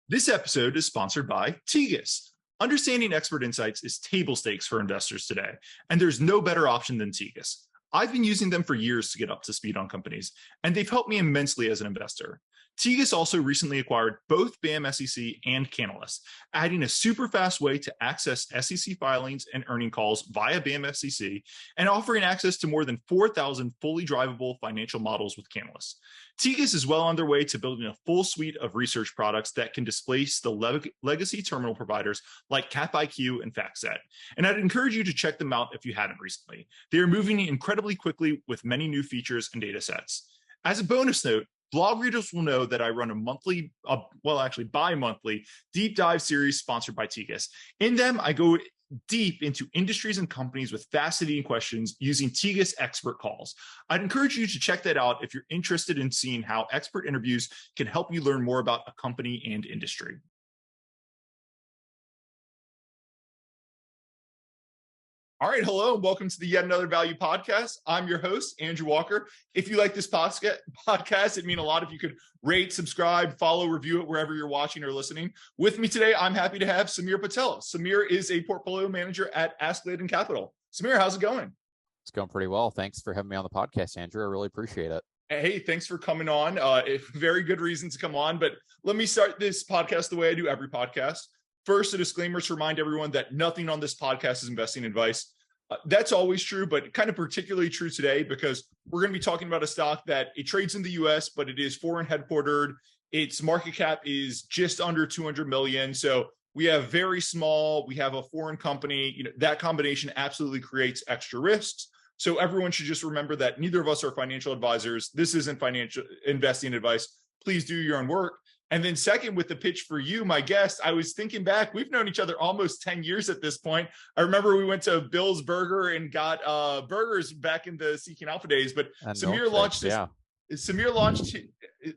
This episode is sponsored by Tegas. Understanding expert insights is table stakes for investors today, and there's no better option than Tegas. I've been using them for years to get up to speed on companies, and they've helped me immensely as an investor. Tegas also recently acquired both BAM SEC and Canalys, adding a super fast way to access SEC filings and earning calls via BAM SEC, and offering access to more than 4,000 fully drivable financial models with Canalys. Tegas is well on their way to building a full suite of research products that can displace the legacy terminal providers like CapIQ and FactSet. And I'd encourage you to check them out if you hadn't recently. They are moving incredibly quickly with many new features and data sets. As a bonus note, blog readers will know that I run a bi-monthly deep dive series sponsored by Tegas. In them, I go deep into industries and companies with fascinating questions using Tegas expert calls. I'd encourage you to check that out if you're interested in seeing how expert interviews can help you learn more about a company and industry. All right, hello, and welcome to the Yet Another Value podcast. I'm your host, Andrew Walker. If you like this podcast, it'd mean a lot if you could rate, subscribe, follow, review it wherever you're watching or listening. With me today, I'm happy to have Samir Patel. Samir is a portfolio manager at Askeladden Capital. Samir, how's it going? It's going pretty well. Thanks for having me on the podcast, Andrew. I really appreciate it. Hey, thanks for coming on. Very good reason to come on, but let me start this podcast the way I do every podcast. First, a disclaimer to remind everyone that nothing on this podcast is investing advice. That's always true, but kind of particularly true today because we're going to be talking about a stock that it trades in the US, but it is foreign headquartered. Its market cap is just under 200 million. So we have very small, we have a foreign company, that combination absolutely creates extra risks. So everyone should just remember that neither of us are financial advisors. This isn't financial investing advice. Please do your own work. And then second, with the pitch for you, my guest, I was thinking back, we've known each other almost 10 years at this point. I remember we went to Bill's Burger and got burgers back in the Seeking Alpha days, but Samir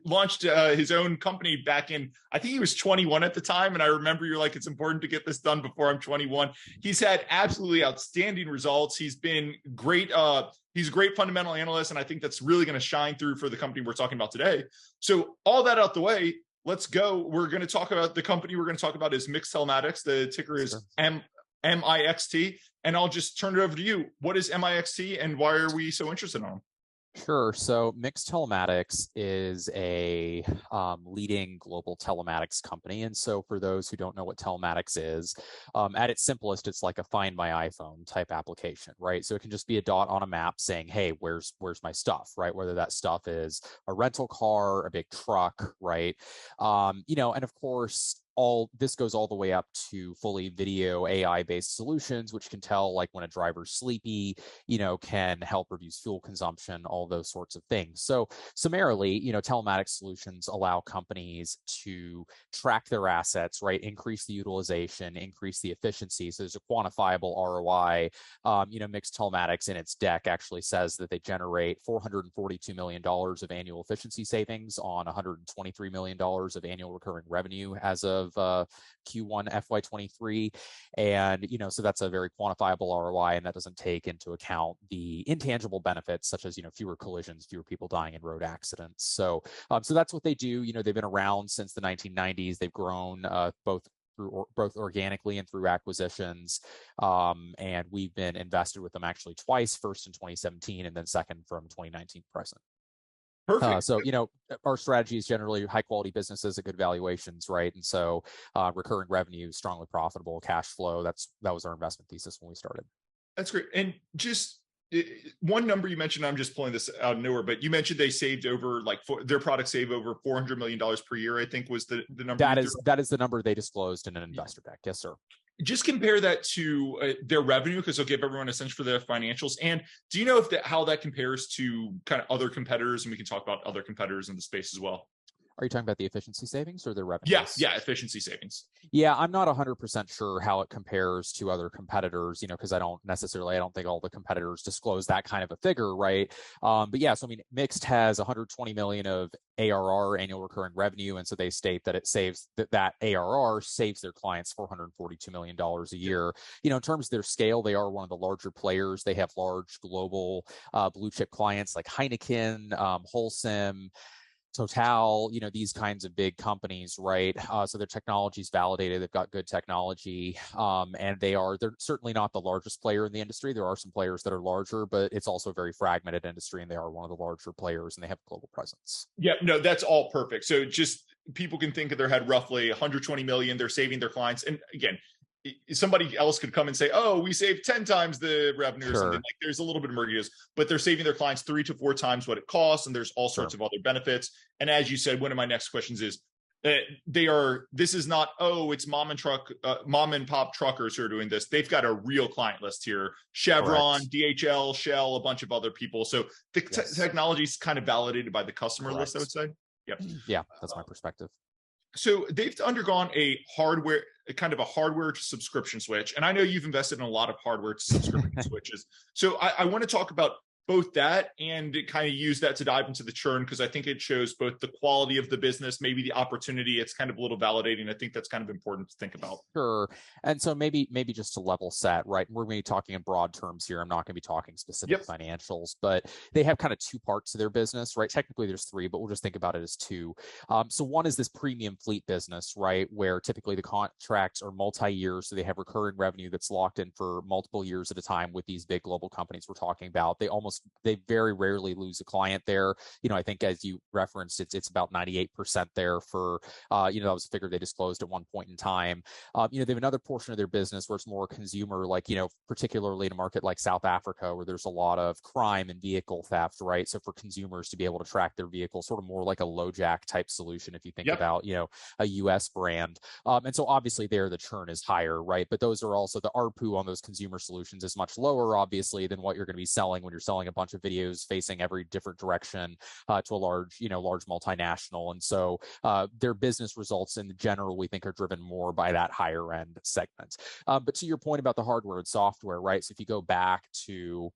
launched his own company back in, I think he was 21 at the time. And I remember you're like, it's important to get this done before I'm 21. He's had absolutely outstanding results. He's been great. He's a great fundamental analyst. And I think that's really going to shine through for the company we're talking about today. So all that out the way, let's go. We're going to talk about the company we're going to talk about is MIXT Telematics. The ticker is MIXT. And I'll just turn it over to you. What is MIXT and why are we so interested in them? Sure. So MIXT Telematics is a leading global telematics company. And so for those who don't know what telematics is, at its simplest, it's like a Find My iPhone type application, right? So it can just be a dot on a map saying, hey, where's my stuff, right? Whether that stuff is a rental car, a big truck, right? And of course, this goes all the way up to fully video AI-based solutions, which can tell like when a driver's sleepy, can help reduce fuel consumption, all those sorts of things. So summarily, telematics solutions allow companies to track their assets, right? Increase the utilization, increase the efficiency. So there's a quantifiable ROI. MIXT Telematics in its deck actually says that they generate $442 million of annual efficiency savings on $123 million of annual recurring revenue as of Q1 FY23. And, so that's a very quantifiable ROI, and that doesn't take into account the intangible benefits such as, fewer collisions, fewer people dying in road accidents. So that's what they do. They've been around since the 1990s. They've grown both organically and through acquisitions. And we've been invested with them actually twice, first in 2017 and then second from 2019 present. Perfect. So, our strategy is generally high quality businesses at good valuations, right? And so recurring revenue, strongly profitable, cash flow, that was our investment thesis when we started. That's great. And just one number you mentioned, I'm just pulling this out of nowhere, but you mentioned they saved over their products save over $400 million per year, I think was the number. That is the number they disclosed in an investor deck. Yes, sir. Just compare that to their revenue, because they'll give everyone a sense for the financials. And do you know how that compares to kind of other competitors? And we can talk about other competitors in the space as well. Are you talking about the efficiency savings or the revenues? Yeah, efficiency savings. Yeah, I'm not 100% sure how it compares to other competitors, because I don't think all the competitors disclose that kind of a figure, right? But yeah, so MIXT has 120 million of ARR, annual recurring revenue, and so they state that it saves that ARR saves their clients $442 million a year. In terms of their scale, they are one of the larger players. They have large global blue chip clients like Heineken, Holcim, Total, these kinds of big companies, right? So their technology is validated. They've got good technology, and they're certainly not the largest player in the industry. There are some players that are larger, but it's also a very fragmented industry, and they are one of the larger players, and they have a global presence. Yeah, no, that's all perfect. So just people can think of their head roughly 120 million. They're saving their clients, and again, somebody else could come and say, oh, we saved 10 times the revenue or something. Like, there's a little bit of murkiness, but they're saving their clients 3 to 4 times what it costs, and there's all sorts of other benefits. And as you said, one of my next questions is, this is not, it's mom and pop truckers who are doing this. They've got a real client list here: Chevron, DHL, Shell, a bunch of other people. So the technology is kind of validated by the customer list, I would say. Yep. Yeah, that's my perspective. So they've undergone a hardware to subscription switch. And I know you've invested in a lot of hardware to subscription switches. So I want to talk about both that and kind of use that to dive into the churn, because I think it shows both the quality of the business, maybe the opportunity. It's kind of a little validating. I think that's kind of important to think about. Sure. And so maybe just to level set, right? We're going to be talking in broad terms here. I'm not going to be talking specific financials, but they have kind of 2 parts to their business, right? Technically there's 3, but we'll just think about it as 2. So one is this premium fleet business, right? Where typically the contracts are multi-year. So they have recurring revenue that's locked in for multiple years at a time with these big global companies we're talking about. They very rarely lose a client there. I think, as you referenced, it's about 98% there for, that was a figure they disclosed at one point in time. They have another portion of their business where it's more consumer, like, particularly in a market like South Africa, where there's a lot of crime and vehicle theft, right? So for consumers to be able to track their vehicle, sort of more like a LoJack type solution, if you think about, a US brand. And so obviously there the churn is higher, right? But those are also, the ARPU on those consumer solutions is much lower, obviously, than what you're going to be selling when you're selling a bunch of videos facing every different direction to a large multinational. And so their business results in general, we think, are driven more by that higher end segment. But to your point about the hardware and software, right? So if you go back to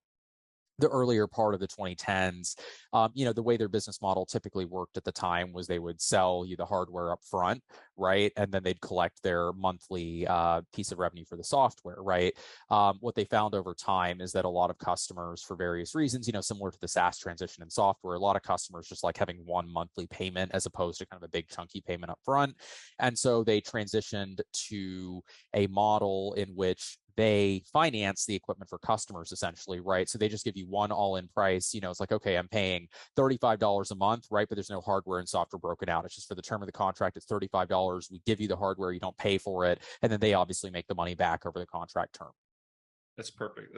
the earlier part of the 2010s, the way their business model typically worked at the time was they would sell you the hardware up front, right? And then they'd collect their monthly piece of revenue for the software, right? What they found over time is that a lot of customers, for various reasons, similar to the SaaS transition in software, a lot of customers just like having one monthly payment as opposed to kind of a big chunky payment up front. And so they transitioned to a model in which they finance the equipment for customers, essentially, right? So they just give you one all-in price. It's like, okay, I'm paying $35 a month, right? But there's no hardware and software broken out. It's just for the term of the contract, it's $35. We give you the hardware, you don't pay for it. And then they obviously make the money back over the contract term. That's perfect.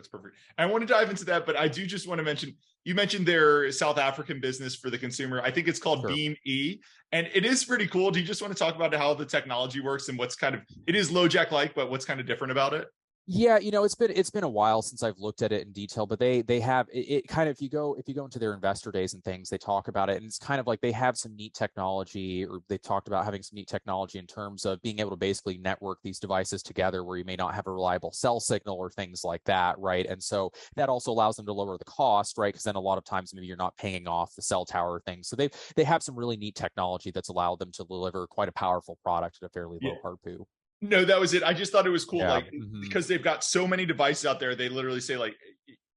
I want to dive into that, but I do just want to mention, you mentioned their South African business for the consumer. I think it's called Beam E, and it is pretty cool. Do you just want to talk about how the technology works and what's it is LoJack-like, but what's kind of different about it? Yeah, it's been a while since I've looked at it in detail, but they have it kind of, if you go into their investor days and things, they talk about it, and it's kind of like they have some neat technology, or they've talked about having some neat technology in terms of being able to basically network these devices together where you may not have a reliable cell signal or things like that, right? And so that also allows them to lower the cost, right? Because then a lot of times maybe you're not paying off the cell tower things. So they have some really neat technology that's allowed them to deliver quite a powerful product at a fairly low ARPU. No, that was it. I just thought it was cool, because they've got so many devices out there. They literally say, like,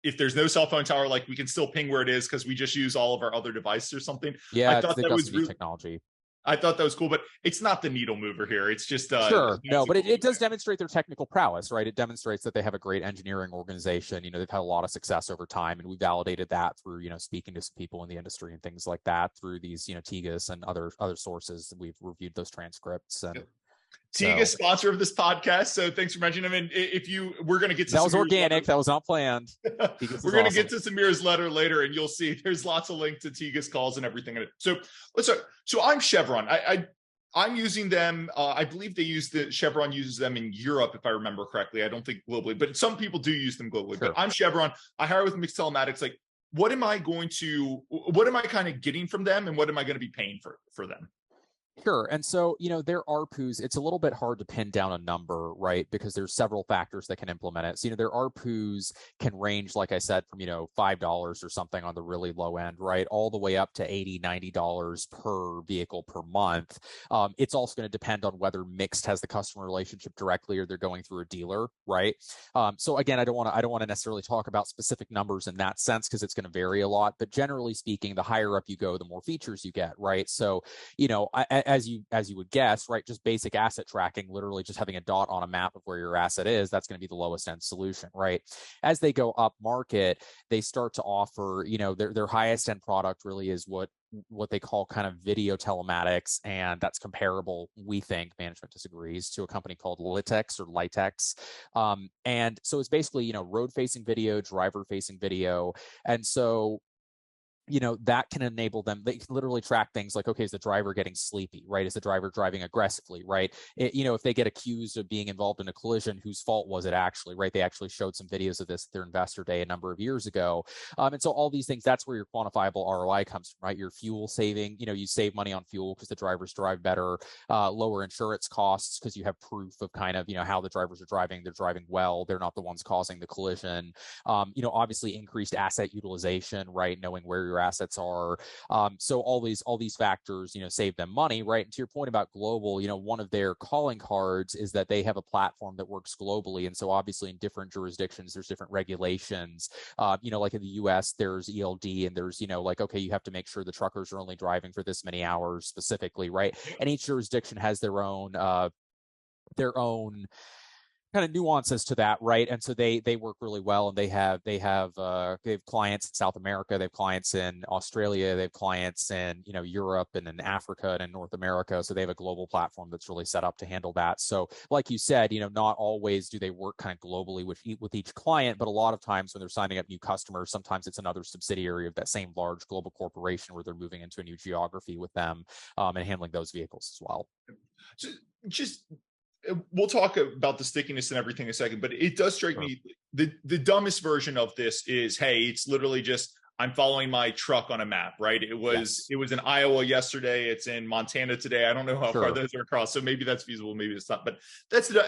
if there's no cell phone tower, like, we can still ping where it is because we just use all of our other devices or something. Yeah, I thought that was really technology. I thought that was cool, but it's not the needle mover here. It's just sure. No, but it does demonstrate their technical prowess, right? It demonstrates that they have a great engineering organization. They've had a lot of success over time, and we validated that through, speaking to some people in the industry and things like that through these, Tegas and other sources. We've reviewed those transcripts and. Tegas, sponsor of this podcast, so thanks for mentioning him. And we're going to get to that was organic, letter. That was not planned. We're going to get to Samir's letter later, and you'll see there's lots of links to Tegas calls and everything in it. So let's start. So I'm Chevron. I'm using them. I believe Chevron uses them in Europe, if I remember correctly. I don't think globally, but some people do use them globally. Sure. But I'm Chevron. I hire with MIXT Telematics. Like, what am I kind of getting from them, and what am I going to be paying for them? Sure. And so, their ARPUs, it's a little bit hard to pin down a number, right? Because there's several factors that can implement it. So, their ARPUs can range, like I said, from, $5 or something on the really low end, right? All the way up to $80, $90 per vehicle per month. It's also going to depend on whether MIXT has the customer relationship directly or they're going through a dealer, right? So again, I don't want to necessarily talk about specific numbers in that sense because it's going to vary a lot. But generally speaking, the higher up you go, the more features you get, right? So, as you would guess, right, just basic asset tracking, literally just having a dot on a map of where your asset is, that's going to be the lowest end solution, right? As they go up market, they start to offer, their highest end product really is what they call kind of video telematics, and that's comparable, we think, management disagrees, to a company called Litex. And so it's basically, road facing video, driver facing video, and so that can enable them. They can literally track things like, okay, is the driver getting sleepy, right? Is the driver driving aggressively, right? If they get accused of being involved in a collision, whose fault was it actually, right? They actually showed some videos of this at their investor day a number of years ago. And so all these things, that's where your quantifiable ROI comes from, right? Your fuel saving, you save money on fuel because the drivers drive better, lower insurance costs because you have proof of kind of, how the drivers are driving. They're driving well. They're not the ones causing the collision. Obviously increased asset utilization, right? Knowing where your assets are. So all these factors, save them money, right? And to your point about global, one of their calling cards is that they have a platform that works globally. And so obviously in different jurisdictions, there's different regulations. Like in the US, there's ELD and there's, like, okay, you have to make sure the truckers are only driving for this many hours specifically, right? And each jurisdiction has their own kind of nuances to that, right? And so they work really well, and they have clients in South America, they have clients in Australia, they have clients in Europe and in Africa and in North America. So they have a global platform that's really set up to handle that. So like you said, not always do they work kind of globally with each client, but a lot of times when they're signing up new customers, sometimes it's another subsidiary of that same large global corporation where they're moving into a new geography with them, and handling those vehicles as well. So just we'll talk about the stickiness and everything in a second, but it does strike me the dumbest version of this is, hey, it's literally just I'm following my truck on a map, right? It was in Iowa yesterday, it's in Montana today. I don't know how far those are across, so maybe that's feasible, maybe it's not. But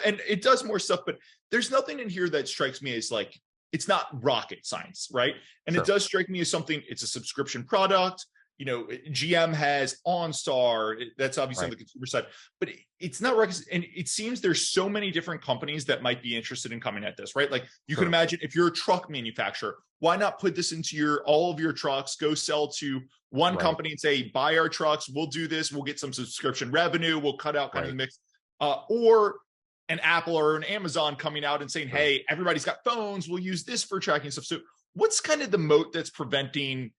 and it does more stuff. But there's nothing in here that strikes me as like it's not rocket science, right? And it does strike me as something. It's a subscription product. GM has OnStar. That's obviously on the consumer side, but it's not right. And it seems there's so many different companies that might be interested in coming at this, right? Like you can imagine if you're a truck manufacturer, why not put this into all of your trucks, go sell to one company and say, buy our trucks. We'll do this. We'll get some subscription revenue. We'll cut out kind of the mix. Or an Apple or an Amazon coming out and saying, hey, everybody's got phones. We'll use this for tracking stuff. So what's kind of the moat that's preventing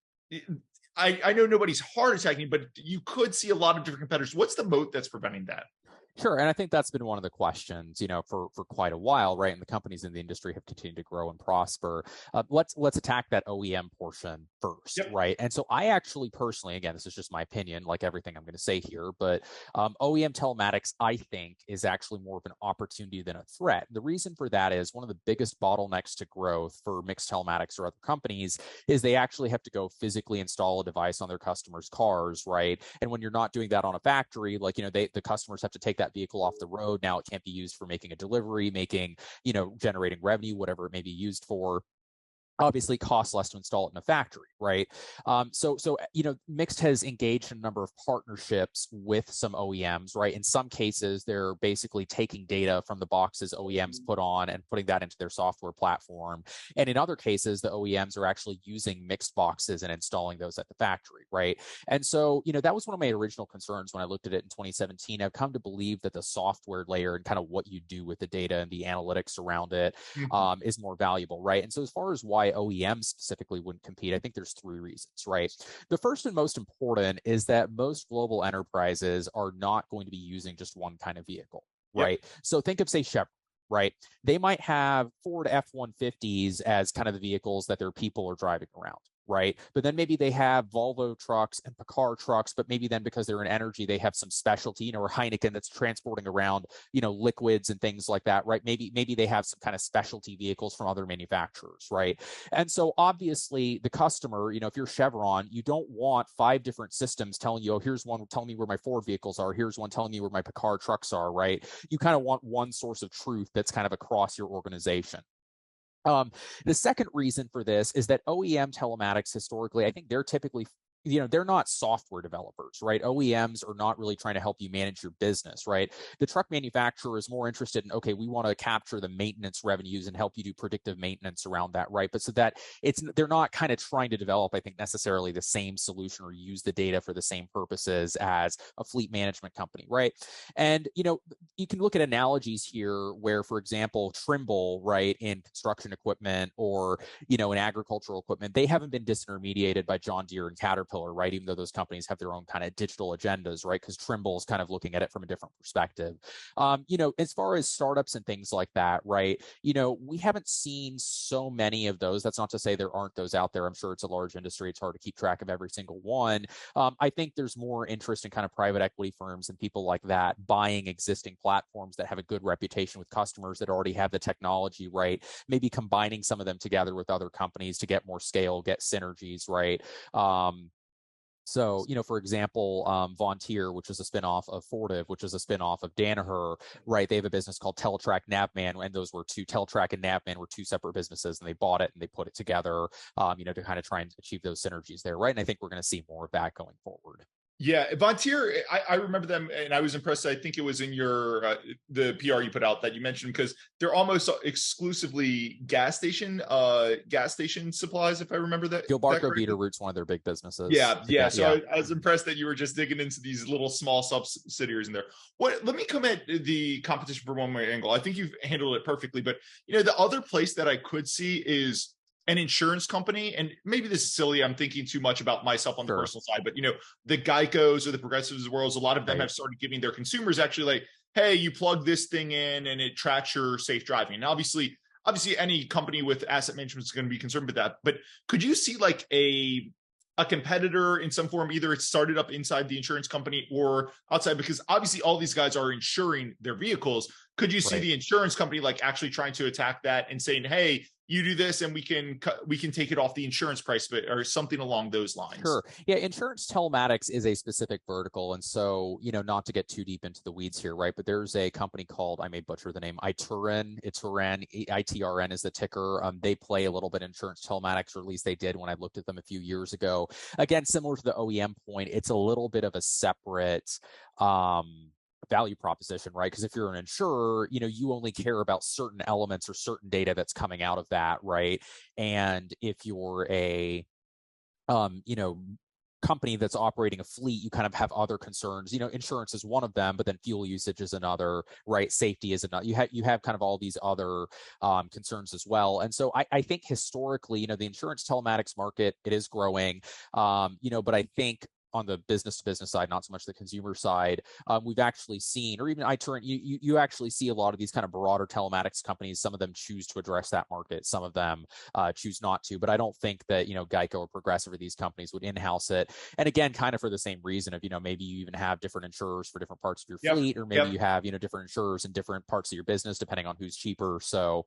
I know nobody's heart attacking, but you could see a lot of different competitors. What's the moat that's preventing that? Sure. And I think that's been one of the questions, for quite a while, right? And the companies in the industry have continued to grow and prosper. Let's attack that OEM portion first, right? And so I actually personally, again, this is just my opinion, like everything I'm going to say here, but OEM telematics, I think, is actually more of an opportunity than a threat. The reason for that is one of the biggest bottlenecks to growth for MIXT Telematics or other companies is they actually have to go physically install a device on their customers' cars, right? And when you're not doing that on a factory, like, the customers have to take that vehicle off the road. Now it can't be used for making a delivery, generating revenue, whatever it may be used for. Obviously costs less to install it in a factory, right? So MIXT has engaged in a number of partnerships with some OEMs, right? In some cases, they're basically taking data from the boxes OEMs put on and putting that into their software platform. And in other cases, the OEMs are actually using MIXT boxes and installing those at the factory, right? And so, that was one of my original concerns when I looked at it in 2017. I've come to believe that the software layer and kind of what you do with the data and the analytics around it is more valuable, right? And so as far as why OEMs specifically wouldn't compete, I think there's three reasons, right? The first and most important is that most global enterprises are not going to be using just one kind of vehicle, right? So think of, say, Chevron, right? They might have Ford F-150s as kind of the vehicles that their people are driving around, right? But then maybe they have Volvo trucks and Picard trucks, but maybe then because they're in energy, they have some specialty, or Heineken that's transporting around, liquids and things like that, right? Maybe they have some kind of specialty vehicles from other manufacturers, right? And so obviously the customer, if you're Chevron, you don't want 5 different systems telling you, oh, here's one telling me where my Ford vehicles are, here's one telling me where my Picard trucks are, right? You kind of want one source of truth that's kind of across your organization. The second reason for this is that OEM telematics historically, I think they're typically, they're not software developers, right? OEMs are not really trying to help you manage your business, right? The truck manufacturer is more interested in, okay, we want to capture the maintenance revenues and help you do predictive maintenance around that, right? But so that they're not kind of trying to develop, I think, necessarily the same solution or use the data for the same purposes as a fleet management company, right? And, you can look at analogies here where, for example, Trimble, right, in construction equipment or, in agricultural equipment, they haven't been disintermediated by John Deere and Caterpillar, right? Even though those companies have their own kind of digital agendas, right? Because Trimble is kind of looking at it from a different perspective. As far as startups and things like that, right? We haven't seen so many of those. That's not to say there aren't those out there. I'm sure it's a large industry. It's hard to keep track of every single one. I think there's more interest in kind of private equity firms and people like that buying existing platforms that have a good reputation with customers that already have the technology, right? Maybe combining some of them together with other companies to get more scale, get synergies, right? So, for example, Vontier, which is a spinoff of Fortive, which is a spinoff of Danaher, right? They have a business called Teletrack Navman, and those were Teletrack and Navman were 2 separate businesses, and they bought it and they put it together, to kind of try and achieve those synergies there, right? And I think we're going to see more of that going forward. Yeah, Vontier, I remember them, and I was impressed. I think it was in your the PR you put out that you mentioned, because they're almost exclusively gas station supplies, if I remember that. Gilbarco Veeder-Root's one of their big businesses. Yeah. So I was impressed that you were just digging into these little small subsidiaries in there. Let me come at the competition from one more angle. I think you've handled it perfectly, but the other place that I could see is an insurance company, and maybe this is silly, I'm thinking too much about myself on the personal side, but the Geicos or the Progressives of the world, a lot of them have started giving their consumers actually like, hey, you plug this thing in and it tracks your safe driving. And obviously any company with asset management is going to be concerned with that, but could you see like a competitor in some form, either it's started up inside the insurance company or outside, because obviously all these guys are insuring their vehicles. Could you see the insurance company like actually trying to attack that and saying, hey, you do this and we can take it off the insurance price, or something along those lines? Sure. Yeah, insurance telematics is a specific vertical. And so, not to get too deep into the weeds here, right? But there's a company called, I may butcher the name, Ituran. ITRN is the ticker. They play a little bit insurance telematics, or at least they did when I looked at them a few years ago. Again, similar to the OEM point, it's a little bit of a separate value proposition, right? Because if you're an insurer, you only care about certain elements or certain data that's coming out of that, right? And if you're a company that's operating a fleet, you kind of have other concerns. Insurance is one of them, but then fuel usage is another, right? Safety is another. You have kind of all these other concerns as well. And so I think historically, the insurance telematics market, it is growing, but I think on the business-to-business side, not so much the consumer side, we've actually seen, or even iTurn, you actually see a lot of these kind of broader telematics companies. Some of them choose to address that market. Some of them choose not to. But I don't think that, Geico or Progressive or these companies would in-house it. And again, kind of for the same reason of, maybe you even have different insurers for different parts of your fleet, or maybe you have, different insurers in different parts of your business, depending on who's cheaper. So.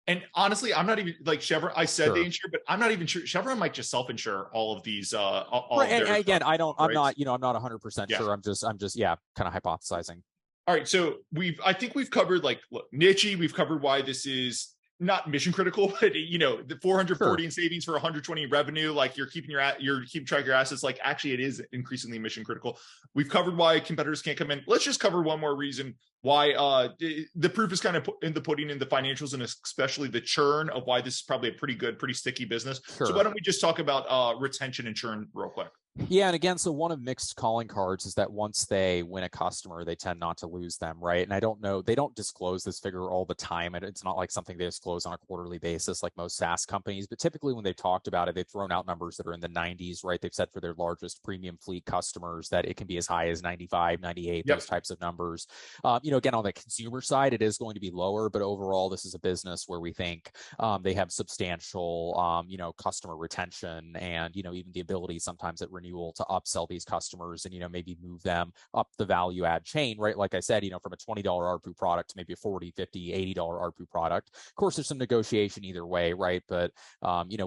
And honestly, I'm not even like Chevron. I said they insure, but I'm not even sure. Chevron might just self-insure all of these. All right. And again, I'm not 100% sure. I'm just, kind of hypothesizing. All right. So I think we've covered niche. We've covered why this is not mission critical, but the 440 in savings for 120 in revenue, like you're keeping track of your assets. Like actually it is increasingly mission critical. We've covered why competitors can't come in. Let's just cover one more reason why the proof is kind of in the pudding in the financials, and especially the churn of why this is probably a pretty sticky business. Sure. So why don't we just talk about retention and churn real quick? Yeah, and again, so one of MIXT calling cards is that once they win a customer, they tend not to lose them, right? And I don't know, they don't disclose this figure all the time. And it's not like something they disclose on a quarterly basis like most SaaS companies, but typically when they've talked about it, they've thrown out numbers that are in the 90s, right? They've said for their largest premium fleet customers that it can be as high as 95, 98, Yep. those types of numbers. Again, on the consumer side, it is going to be lower, but overall, this is a business where we think they have substantial, customer retention and, even the ability sometimes at renewal to upsell these customers and, maybe move them up the value add chain, right? Like I said, from a $20 ARPU product to maybe a $40, $50, $80 ARPU product. Of course, there's some negotiation either way, right? But,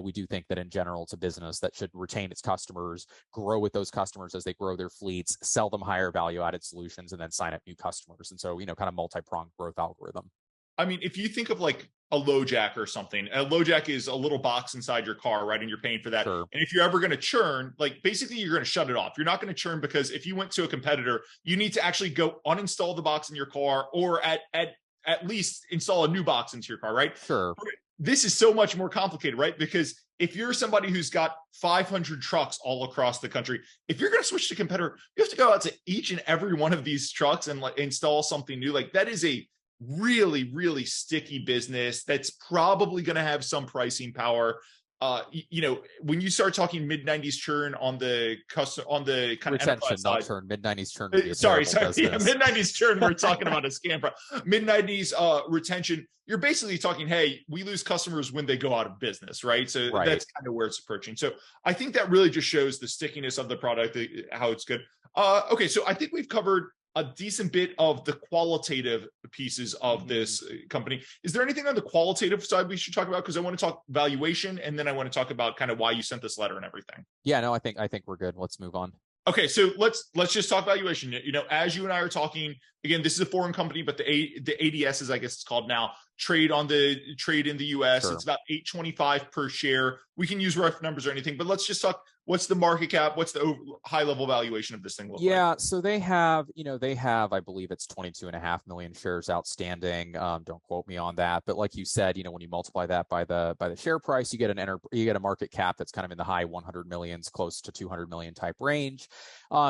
we do think that in general, it's a business that should retain its customers, grow with those customers as they grow their fleets, sell them higher value added solutions, and then sign up new customers. And so, kind of multi-pronged growth algorithm. I mean, if you think of like a LoJack or something, a LoJack is a little box inside your car, right? And you're paying for that. Sure. And if you're ever going to churn, like basically you're going to shut it off. You're not going to churn because if you went to a competitor, you need to actually go uninstall the box in your car or at least install a new box into your car, right? Sure. This is so much more complicated, right? Because if you're somebody who's got 500 trucks all across the country, if you're going to switch to competitor, you have to go out to each and every one of these trucks and like install something new. Like that is a really, really sticky business that's probably going to have some pricing power. When you start talking mid-90s churn on the kind of retention, not side, churn, mid-90s churn. Sorry, yeah, mid-90s churn. We're talking about a scam. Mid-90s retention. You're basically talking, hey, we lose customers when they go out of business, right? So that's kind of where it's approaching. So I think that really just shows the stickiness of the product, how it's good. Okay, so I think we've covered a decent bit of the qualitative pieces of this company. Is there anything on the qualitative side we should talk about? Because I want to talk valuation, and then I want to talk about kind of why you sent this letter and everything. Yeah, no, I think we're good. Let's move on. Okay, so let's just talk valuation. As you and I are talking, again, this is a foreign company, but the ADS, as I guess it's called now, trade in the US. Sure. It's about $8.25 per share. We can use rough numbers or anything, but let's just talk. What's the market cap? What's the high level valuation of this thing look like? Yeah, so they have, I believe it's 22.5 million shares outstanding. Don't quote me on that, but like you said, when you multiply that by the share price, you get a market cap that's kind of in the high 100 millions, close to 200 million type range.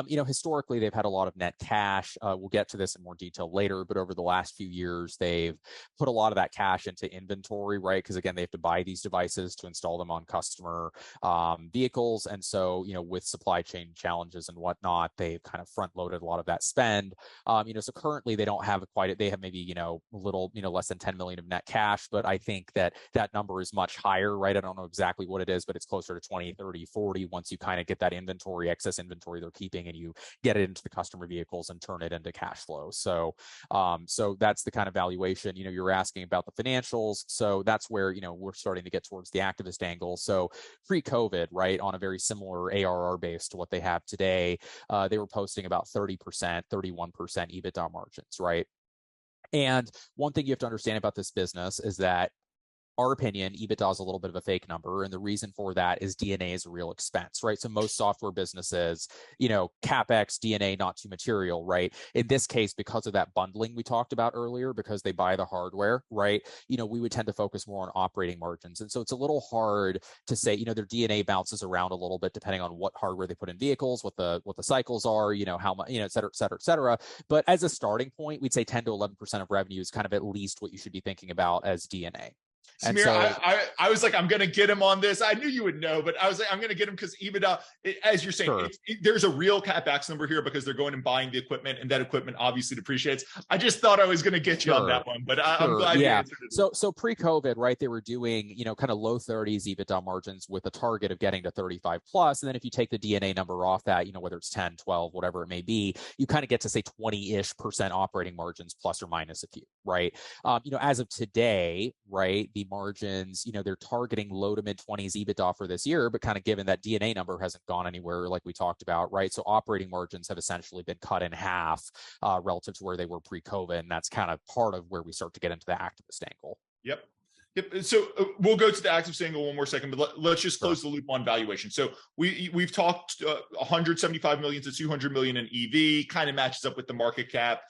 Historically, they've had a lot of net cash. We'll get to this in more detail later, but over the last few years, they've put a lot of that cash into inventory, right? Because again, they have to buy these devices to install them on customer vehicles. And so, with supply chain challenges and whatnot, they've kind of front loaded a lot of that spend. So currently they don't have they have maybe, a little, less than 10 million of net cash, but I think that number is much higher, right? I don't know exactly what it is, but it's closer to 20, 30, 40 once you kind of get that excess inventory they're keeping and you get it into the customer vehicles and turn it into cash flow. So that's the kind of valuation, you're asking about the financials. So that's where, we're starting to get towards the activist angle. So pre-COVID, right, on a very similar ARR base to what they have today, they were posting about 30%, 31% EBITDA margins, right? And one thing you have to understand about this business is that our opinion, EBITDA is a little bit of a fake number. And the reason for that is D&A is a real expense, right? So most software businesses, CapEx, D&A, not too material, right? In this case, because of that bundling we talked about earlier, because they buy the hardware, right? We would tend to focus more on operating margins. And so it's a little hard to say, their D&A bounces around a little bit depending on what hardware they put in vehicles, what the cycles are, how much, et cetera, et cetera, et cetera. But as a starting point, we'd say 10 to 11% of revenue is kind of at least what you should be thinking about as D&A. And Samir, so, I was like, I'm going to get him on this. I knew you would know, but I was like, I'm going to get him because EBITDA, as you're saying, sure. There's a real CapEx number here because they're going and buying the equipment, and that equipment obviously depreciates. I just thought I was going to get you on that one, but I'm glad you answered it. So pre-COVID, right, they were doing, kind of low 30s EBITDA margins with a target of getting to 35 plus. And then if you take the D&A number off that, whether it's 10, 12, whatever it may be, you kind of get to say 20-ish% operating margins plus or minus a few, right? As of today, right, the margins, they're targeting low to mid 20s EBITDA for this year, but kind of given that D&A number hasn't gone anywhere like we talked about, right? So operating margins have essentially been cut in half relative to where they were pre-COVID. And that's kind of part of where we start to get into the activist angle. Yep. So we'll go to the activist angle one more second, but let's just close the loop on valuation. So we've talked 175 million to 200 million in EV, kind of matches up with the market cap.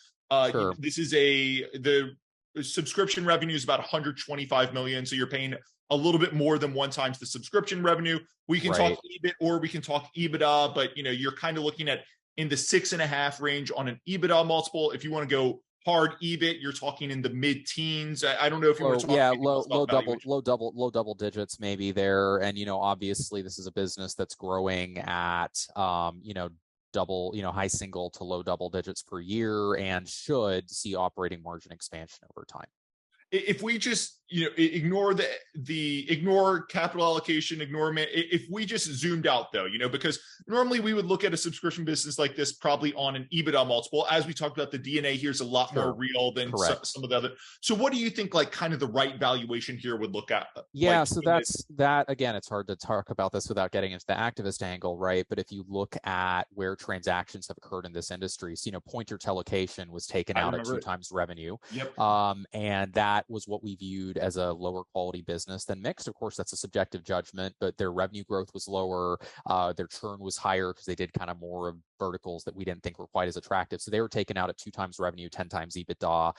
This is the subscription revenue is about 125 million. So you're paying a little bit more than 1x the subscription revenue. We can Right. talk EBIT or we can talk EBITDA, but you're kind of looking at in the 6.5 range on an EBITDA multiple. If you want to go hard EBIT, you're talking in the mid-teens. I don't know if you want to talk anything else about valuation. Low double digits maybe there. And obviously this is a business that's growing at double, high single to low double digits per year, and should see operating margin expansion over time. If we just ignore ignore capital allocation, if we just zoomed out though, because normally we would look at a subscription business like this probably on an EBITDA multiple. As we talked about, the DNA here is a lot more real than some of the other. So what do you think kind of the right valuation here would look at? Yeah, so that again, it's hard to talk about this without getting into the activist angle, right? But if you look at where transactions have occurred in this industry, so, Pointer Telelocation was taken out at 2x revenue. Yep. And that was what we viewed as a lower quality business than MIXT. Of course, that's a subjective judgment, but their revenue growth was lower. Their churn was higher because they did kind of more of verticals that we didn't think were quite as attractive. So they were taken out at 2x revenue, 10x EBITDA.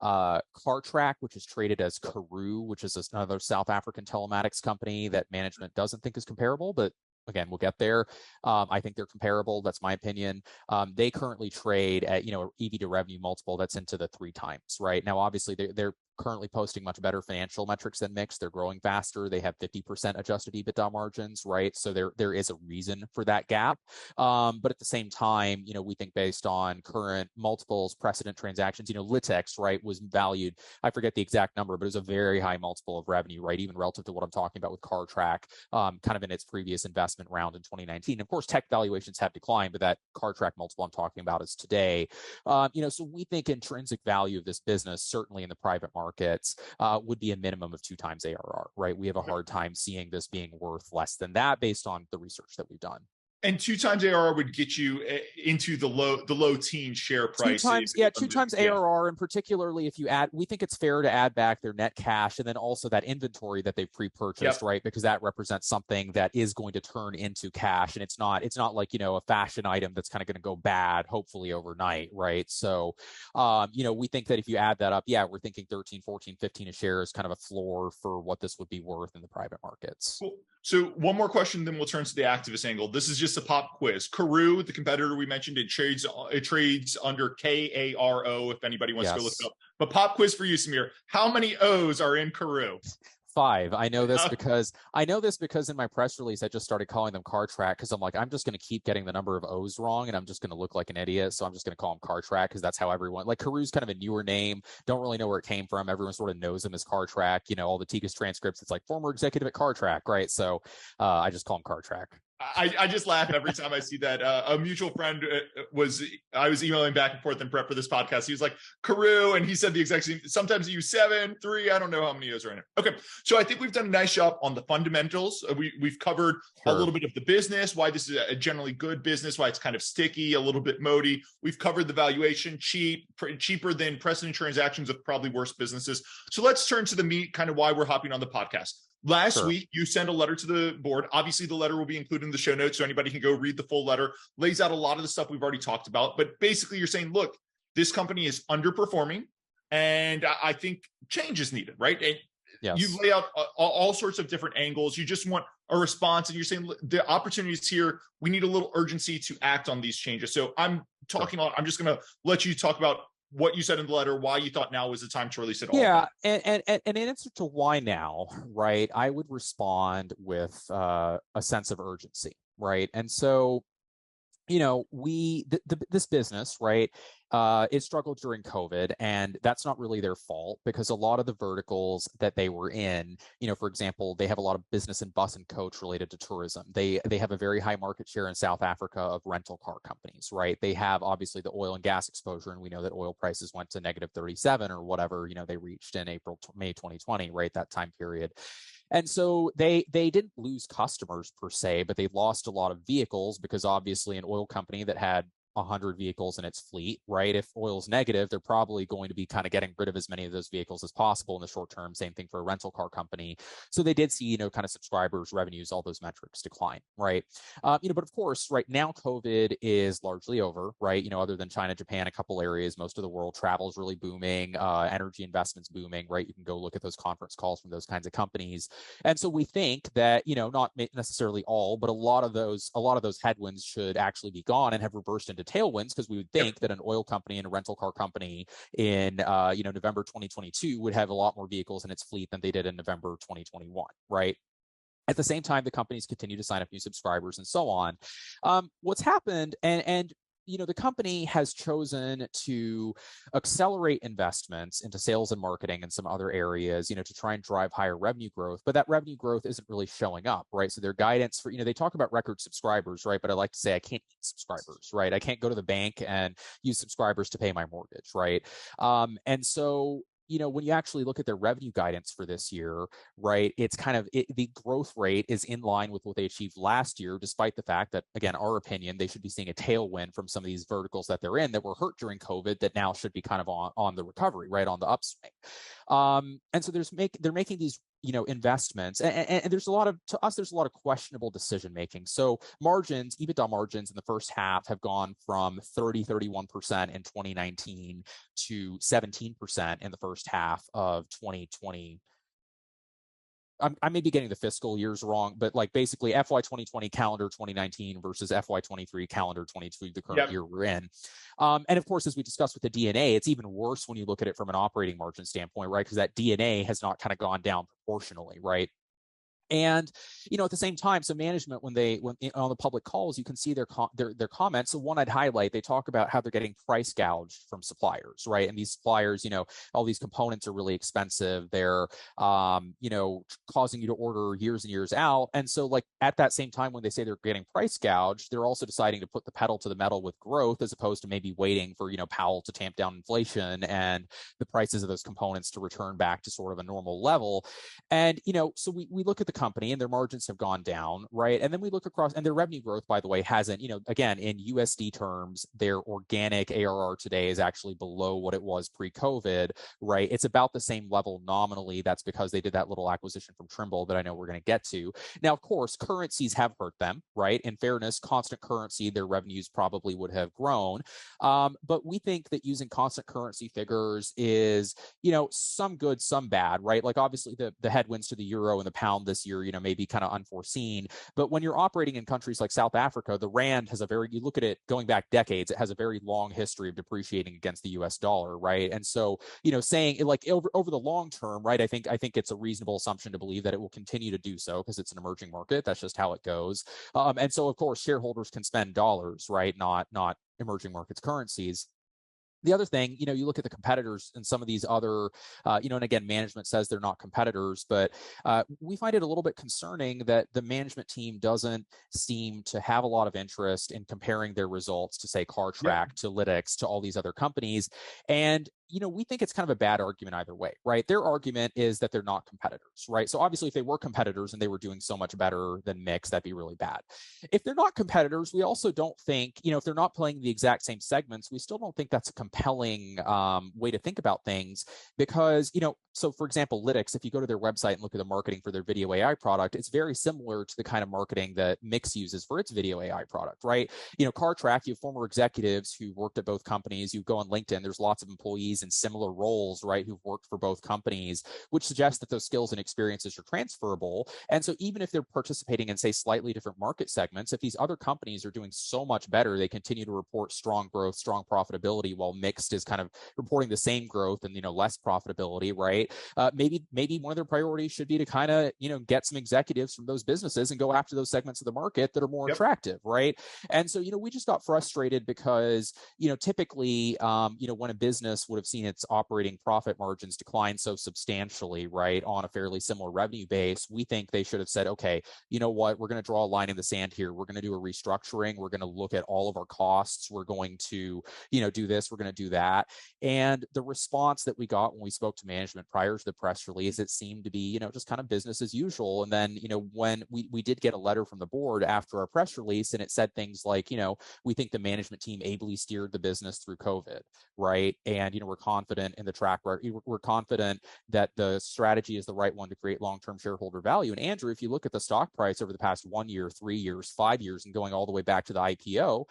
CarTrack, which is traded as Karoo, which is another South African telematics company that management doesn't think is comparable, but again, we'll get there. I think they're comparable. That's my opinion. They currently trade at, EV to revenue multiple that's into the 3x, right? Now, obviously, they're currently posting much better financial metrics than MIXT. They're growing faster. They have 50% adjusted EBITDA margins, right? So there is a reason for that gap. But at the same time, we think based on current multiples, precedent transactions, Litex, right, was valued, I forget the exact number, but it was a very high multiple of revenue, right? Even relative to what I'm talking about with CarTrack, kind of in its previous investment round in 2019. Of course, tech valuations have declined, but that CarTrack multiple I'm talking about is today. So we think intrinsic value of this business, certainly in the private markets, would be a minimum of 2x ARR, right? We have a hard time seeing this being worth less than that based on the research that we've done. And 2x ARR would get you into the low teen share price. 2x ARR, and particularly if you add, we think it's fair to add back their net cash and then also that inventory that they've pre-purchased, right? Because that represents something that is going to turn into cash, and it's not like a fashion item that's kind of going to go bad, hopefully overnight, right? So, we think that if you add that up, we're thinking 13, 14, 15 a share is kind of a floor for what this would be worth in the private markets. Cool. So one more question, then we'll turn to the activist angle. This is just a pop quiz. Karoo, the competitor we mentioned, it trades under KARO if anybody wants to look it up. But pop quiz for you, Samir. How many O's are in Karoo? 5. I know this because in my press release I just started calling them CarTrack because I'm like, I'm just going to keep getting the number of O's wrong and I'm just going to look like an idiot, so I'm just going to call them CarTrack because that's how everyone, like, Karoo's kind of a newer name, don't really know where it came from, everyone sort of knows them as CarTrack, all the Tigas transcripts, it's like former executive at CarTrack, right? So I just call them CarTrack. I just laugh every time I see that. A mutual friend I was emailing back and forth in prep for this podcast. He was like, Karoo, and he said the exact same. Sometimes you use 7, 3. I don't know how many O's are in it. Okay, so I think we've done a nice job on the fundamentals. We've covered a little bit of the business, why this is a generally good business, why it's kind of sticky, a little bit moaty. We've covered the valuation, cheaper than precedent transactions of probably worse businesses. So let's turn to the meat, kind of why we're hopping on the podcast. Last week, you sent a letter to the board. Obviously, the letter will be included in the show notes, so anybody can go read the full letter. Lays out a lot of the stuff we've already talked about. But basically, you're saying, look, this company is underperforming, and I think change is needed, right? And you lay out all sorts of different angles. You just want a response, and you're saying the opportunity is here. We need a little urgency to act on these changes. So I'm talking I'm just going to let you talk about what you said in the letter, why you thought now was the time to release it all. Yeah, and in answer to why now, right, I would respond with a sense of urgency, right? And so, this business, right, it struggled during COVID, and that's not really their fault because a lot of the verticals that they were in, for example, they have a lot of business and bus and coach related to tourism. They have a very high market share in South Africa of rental car companies, right? They have obviously the oil and gas exposure, and we know that oil prices went to -37 or whatever, they reached in May 2020, right? That time period. And so they didn't lose customers per se, but they lost a lot of vehicles because obviously an oil company that had 100 vehicles in its fleet, right? If oil's negative, they're probably going to be kind of getting rid of as many of those vehicles as possible in the short term. Same thing for a rental car company. So they did see, kind of subscribers, revenues, all those metrics decline, right? But of course, right now, COVID is largely over, right? Other than China, Japan, a couple areas, most of the world, travel is really booming, energy investments booming, right? You can go look at those conference calls from those kinds of companies. And so we think that, not necessarily all, but a lot of those headwinds should actually be gone and have reversed into tailwinds, because we would think that an oil company and a rental car company in November 2022 would have a lot more vehicles in its fleet than they did in November 2021, right? At the same time, the companies continue to sign up new subscribers and so on. What's happened, and the company has chosen to accelerate investments into sales and marketing and some other areas, to try and drive higher revenue growth, but that revenue growth isn't really showing up, right? So their guidance for, they talk about record subscribers, right? But I like to say I can't eat subscribers, right? I can't go to the bank and use subscribers to pay my mortgage, right? And so when you actually look at their revenue guidance for this year, right, it's kind of the growth rate is in line with what they achieved last year, despite the fact that, again, our opinion, they should be seeing a tailwind from some of these verticals that they're in that were hurt during COVID that now should be kind of on the recovery, right, on the upswing. And so they're making these investments, and there's a lot of questionable decision making. So EBITDA margins in the first half have gone from 31% in 2019 to 17% in the first half of 2020. I may be getting the fiscal years wrong, but like basically FY 2020 calendar 2019 versus FY 23 calendar 22, the current year we're in. And of course, as we discussed with the D&A, it's even worse when you look at it from an operating margin standpoint, right? Because that D&A has not kind of gone down proportionally, right? And at the same time, so management, when on the public calls, you can see their comments. So one I'd highlight, they talk about how they're getting price gouged from suppliers, right? And these suppliers, all these components are really expensive. They're causing you to order years and years out. And so like at that same time, when they say they're getting price gouged, they're also deciding to put the pedal to the metal with growth, as opposed to maybe waiting for Powell to tamp down inflation and the prices of those components to return back to sort of a normal level. And so we look at the company, and their margins have gone down, right? And then we look across, and their revenue growth, by the way, hasn't, again, in USD terms, their organic ARR today is actually below what it was pre-COVID, right? It's about the same level nominally. That's because they did that little acquisition from Trimble that I know we're going to get to. Now, of course, currencies have hurt them, right? In fairness, constant currency, their revenues probably would have grown. But we think that using constant currency figures is, some good, some bad, right? Like obviously the headwinds to the euro and the pound this year, may be kind of unforeseen. But when you're operating in countries like South Africa, the rand has you look at it going back decades, it has a very long history of depreciating against the US dollar, right? And so, saying like over the long term, right, I think it's a reasonable assumption to believe that it will continue to do so because it's an emerging market. That's just how it goes. And so, of course, shareholders can spend dollars, right? Not emerging markets currencies. The other thing, you look at the competitors and some of these other, and again, management says they're not competitors, but we find it a little bit concerning that the management team doesn't seem to have a lot of interest in comparing their results to, say, CarTrack, to Lytx, to all these other companies. And we think it's kind of a bad argument either way, right? Their argument is that they're not competitors, right? So obviously, if they were competitors and they were doing so much better than MIXT, that'd be really bad. If they're not competitors, we also don't think, if they're not playing the exact same segments, we still don't think that's a compelling way to think about things because, so for example, Lytx, if you go to their website and look at the marketing for their video AI product, it's very similar to the kind of marketing that MIXT uses for its video AI product, right? CarTrack, you have former executives who worked at both companies. You go on LinkedIn, there's lots of employees in similar roles, right, who've worked for both companies, which suggests that those skills and experiences are transferable. And so even if they're participating in, say, slightly different market segments, if these other companies are doing so much better, they continue to report strong growth, strong profitability, while MIXT is kind of reporting the same growth and, less profitability, right? Maybe one of their priorities should be to kind of, get some executives from those businesses and go after those segments of the market that are more attractive, right? And so, we just got frustrated because, typically, when a business would have seen its operating profit margins decline so substantially, right, on a fairly similar revenue base, we think they should have said, okay, you know what, we're going to draw a line in the sand here. We're going to do a restructuring. We're going to look at all of our costs. We're going to, do this. We're going to do that. And the response that we got when we spoke to management prior to the press release, it seemed to be, just kind of business as usual. And then, when we did get a letter from the board after our press release, and it said things like, we think the management team ably steered the business through COVID, right? And, we're confident in the track record. We're confident that the strategy is the right one to create long-term shareholder value. And Andrew, if you look at the stock price over the past 1 year, 3 years, 5 years, and going all the way back to the IPO,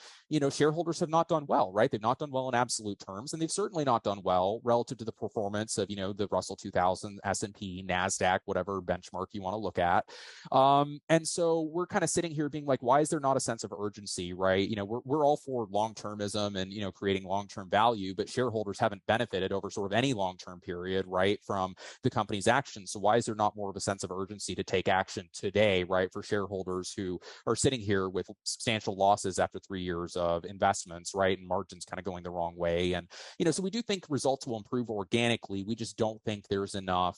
shareholders have not done well, right? They've not done well in absolute terms, and they've certainly not done well relative to the performance of, the Russell 2000, S&P, NASDAQ, whatever benchmark you want to look at. And so we're kind of sitting here being like, why is there not a sense of urgency, right? We're all for long-termism and, creating long-term value, but shareholders haven't benefited over sort of any long-term period, right, from the company's actions. So why is there not more of a sense of urgency to take action today, right, for shareholders who are sitting here with substantial losses after 3 years of investments, right, and margins kind of going the wrong way? And, so we do think results will improve organically. We just don't think there's enough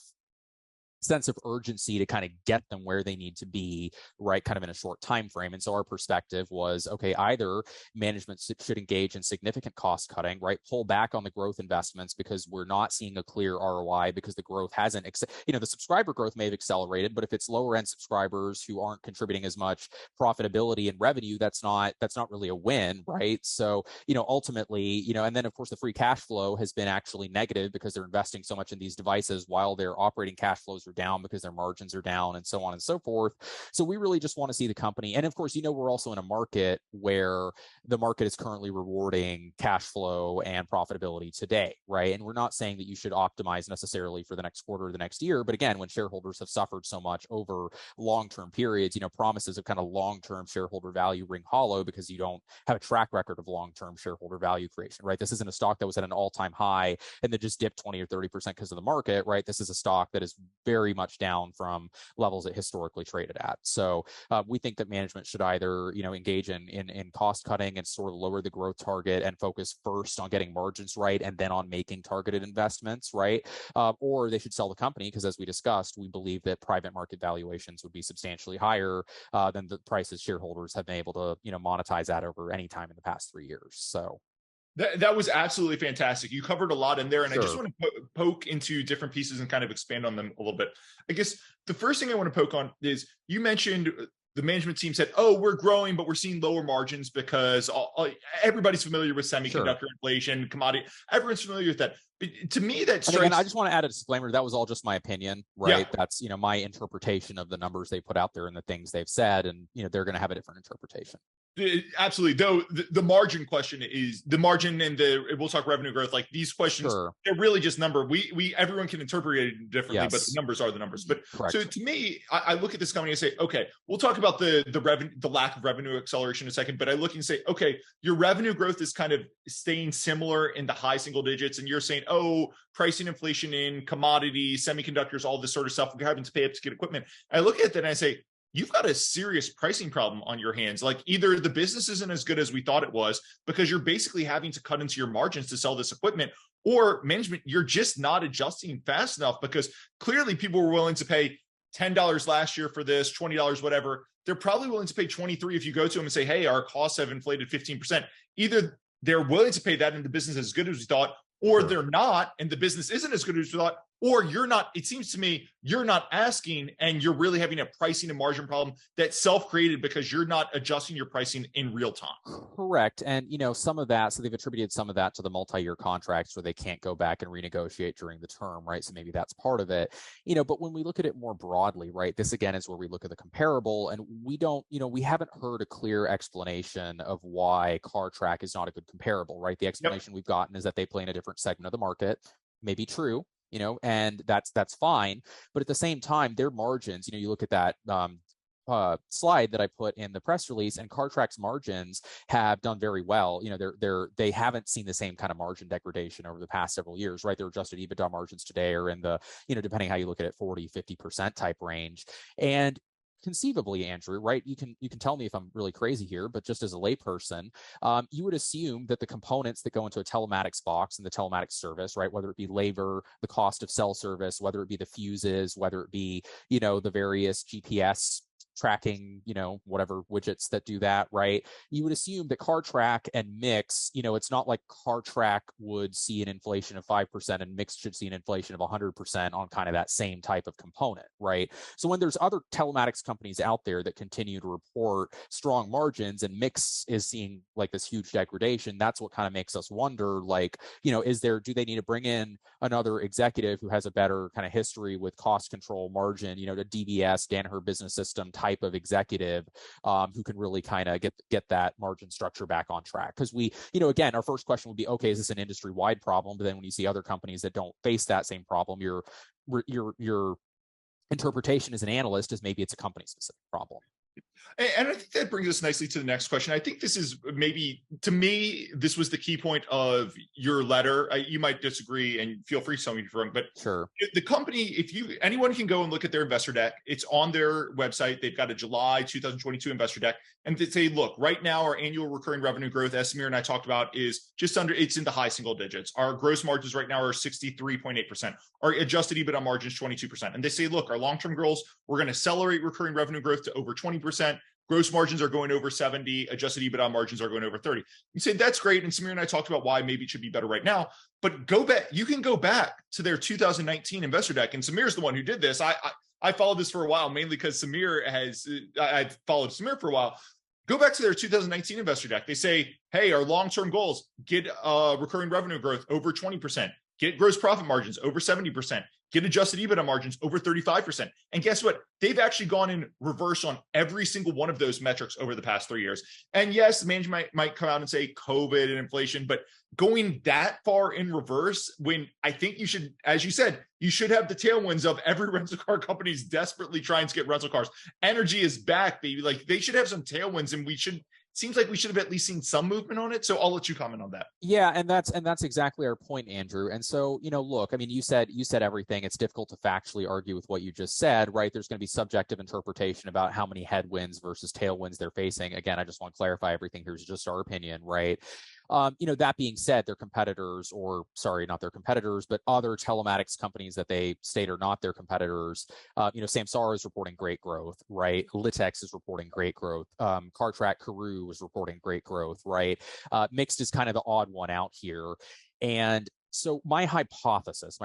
sense of urgency to kind of get them where they need to be, right, kind of in a short time frame. And so our perspective was, okay, either management should engage in significant cost cutting, right, pull back on the growth investments because we're not seeing a clear ROI because the growth hasn't, the subscriber growth may have accelerated, but if it's lower end subscribers who aren't contributing as much profitability and revenue, that's not really a win, right? So, ultimately, and then of course the free cash flow has been actually negative because they're investing so much in these devices while their operating cash flows are down because their margins are down and so on and so forth. So we really just want to see the company. And of course, we're also in a market where the market is currently rewarding cash flow and profitability today, right? And we're not saying that you should optimize necessarily for the next quarter or the next year. But again, when shareholders have suffered so much over long-term periods, promises of kind of long-term shareholder value ring hollow because you don't have a track record of long-term shareholder value creation, right? This isn't a stock that was at an all-time high and that just dipped 20 or 30% because of the market, right? This is a stock that is very much down from levels it historically traded at. So we think that management should either, engage in cost cutting and sort of lower the growth target and focus first on getting margins right and then on making targeted investments, right? Or they should sell the company because, as we discussed, we believe that private market valuations would be substantially higher than the prices shareholders have been able to, monetize at over any time in the past 3 years. So. That was absolutely fantastic. You covered a lot in there, and Sure. I just want to poke into different pieces and kind of expand on them a little bit. I guess the first thing I want to poke on is you mentioned the management team said, oh, we're growing, but we're seeing lower margins because everybody's familiar with semiconductor inflation, commodity. Everyone's familiar with that. But to me, that strikes... And I just want to add a disclaimer. That was all just my opinion, right? Yeah. That's, my interpretation of the numbers they put out there and the things they've said, and, they're going to have a different interpretation. Absolutely. Though the margin question is the margin and we'll talk revenue growth, like these questions, Sure. They're really just number. Everyone can interpret it differently, yes. But the numbers are the numbers. But Correct. So to me, I look at this company and say, okay, we'll talk about the lack of revenue acceleration in a second, but I look and say, okay, your revenue growth is kind of staying similar in the high single digits. And you're saying, oh, pricing inflation in commodities, semiconductors, all this sort of stuff, we're having to pay up to get equipment. I look at that and I say, you've got a serious pricing problem on your hands. Like either the business isn't as good as we thought it was because you're basically having to cut into your margins to sell this equipment, or management, you're just not adjusting fast enough because clearly people were willing to pay $10 last year for this, $20, whatever. They're probably willing to pay $23 if you go to them and say, hey, our costs have inflated 15%. Either they're willing to pay that and the business is as good as we thought, or they're not, and the business isn't as good as we thought, or you're not, it seems to me, you're not asking and you're really having a pricing and margin problem that's self-created because you're not adjusting your pricing in real time. Correct. And, some of that, so they've attributed some of that to the multi-year contracts where they can't go back and renegotiate during the term, right? So maybe that's part of it, but when we look at it more broadly, right, this again is where we look at the comparable, and we don't, we haven't heard a clear explanation of why CarTrack is not a good comparable, right? The explanation we've gotten is that they play in a different segment of the market. Maybe true. And that's fine. But at the same time, their margins, you look at that slide that I put in the press release, and CarTrack's margins have done very well. They haven't seen the same kind of margin degradation over the past several years, right? Their adjusted EBITDA margins today are in the, depending how you look at it, 40, 50% type range. And conceivably, Andrew, right? You can tell me if I'm really crazy here, but just as a layperson, you would assume that the components that go into a telematics box and the telematics service, right, whether it be labor, the cost of cell service, whether it be the fuses, whether it be, the various GPS tracking, whatever widgets that do that, right? You would assume that CarTrack and MIXT, it's not like CarTrack would see an inflation of 5% and MIXT should see an inflation of 100% on kind of that same type of component, right? So when there's other telematics companies out there that continue to report strong margins and MIXT is seeing like this huge degradation, that's what kind of makes us wonder, like, do they need to bring in another executive who has a better kind of history with cost control, margin, the DBS, Danaher Business System type of executive who can really kind of get that margin structure back on track? Because again, our first question would be, okay, is this an industry-wide problem? But then when you see other companies that don't face that same problem, your interpretation as an analyst is maybe it's a company-specific problem. And I think that brings us nicely to the next question. I think this is maybe, to me, this was the key point of your letter. You might disagree, and feel free to tell me if you're wrong, but sure. The company, anyone can go and look at their investor deck. It's on their website. They've got a July 2022 investor deck, and they say, look, right now our annual recurring revenue growth, as Samir and I talked about, is it's in the high single digits. Our gross margins right now are 63.8%. Our adjusted EBITDA margin is 22%. And they say, look, our long-term goals, we're going to accelerate recurring revenue growth to over 20%. Gross margins are going over 70, adjusted EBITDA margins are going over 30. You say that's great. And Samir and I talked about why maybe it should be better right now, but you can go back to their 2019 investor deck. And Samir's the one who did this. I followed this for a while, mainly because I've followed Samir for a while. Go back to their 2019 investor deck. They say, hey, our long-term goals, get recurring revenue growth over 20%, get gross profit margins over 70%, get adjusted EBITDA margins over 35%. And guess what? They've actually gone in reverse on every single one of those metrics over the past 3 years. And yes, the management might come out and say COVID and inflation, but going that far in reverse, when I think you should, as you said, you should have the tailwinds of every rental car company is desperately trying to get rental cars. Energy is back, baby. Like, they should have some tailwinds, and seems like we should have at least seen some movement on it. So I'll let you comment on that. Yeah, and that's exactly our point, Andrew. And so, look, I mean, you said everything. It's difficult to factually argue with what you just said, right? There's going to be subjective interpretation about how many headwinds versus tailwinds they're facing. Again, I just want to clarify everything here is just our opinion, right? That being said, their competitors, or sorry, not their competitors, but other telematics companies that they state are not their competitors. Samsara is reporting great growth, right? Litex is reporting great growth. CarTrack Karoo is reporting great growth, right? MIXT is kind of the odd one out here. And so my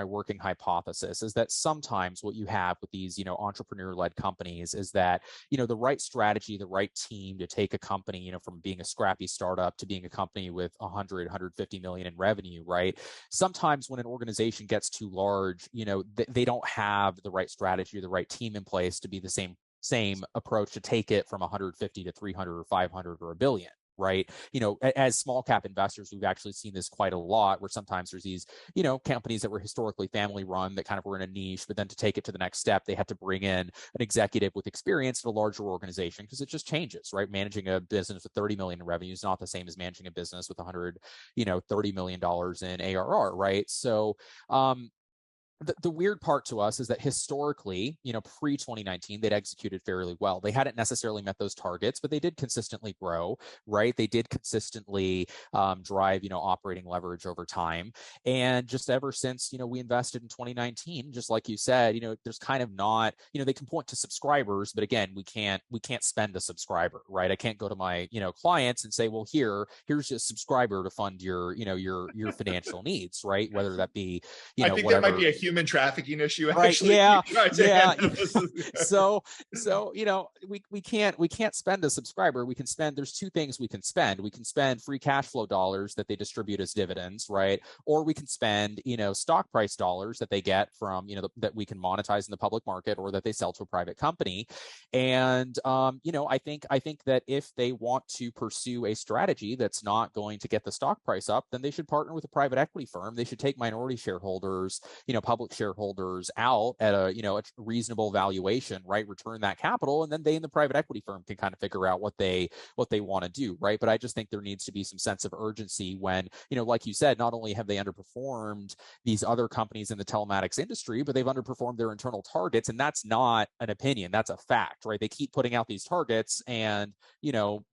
working hypothesis is that sometimes what you have with these, entrepreneur-led companies is that, the right strategy, the right team to take a company, from being a scrappy startup to being a company with 150 million in revenue, right? Sometimes when an organization gets too large, they don't have the right strategy or the right team in place to be the same approach to take it from 150 to 300 or 500 or a billion. Right. As small cap investors, we've actually seen this quite a lot, where sometimes there's these, companies that were historically family run that kind of were in a niche, but then to take it to the next step, they had to bring in an executive with experience in a larger organization, because it just changes, right? Managing a business with 30 million in revenue is not the same as managing a business with $30 million in ARR, right? So, the weird part to us is that historically, pre-2019, they'd executed fairly well. They hadn't necessarily met those targets, but they did consistently grow, right? They did consistently drive, operating leverage over time. And just ever since, we invested in 2019, just like you said, there's kind of not, they can point to subscribers, but again, we can't spend a subscriber, right? I can't go to my, clients and say, well, here's a subscriber to fund your financial needs, right? Whether that be, I think whatever. that might be a human trafficking issue, right? Actually. Yeah. So we can't spend a subscriber. There's two things we can spend. We can spend free cash flow dollars that they distribute as dividends, right? Or we can spend stock price dollars that they get from that we can monetize in the public market, or that they sell to a private company. And I think that if they want to pursue a strategy that's not going to get the stock price up, then they should partner with a private equity firm. They should take minority shareholders, public shareholders out at a, a reasonable valuation, right? Return that capital, and then they and the private equity firm can kind of figure out what they want to do, right? But I just think there needs to be some sense of urgency when, like you said, not only have they underperformed these other companies in the telematics industry, but they've underperformed their internal targets. And that's not an opinion, that's a fact, right? They keep putting out these targets, and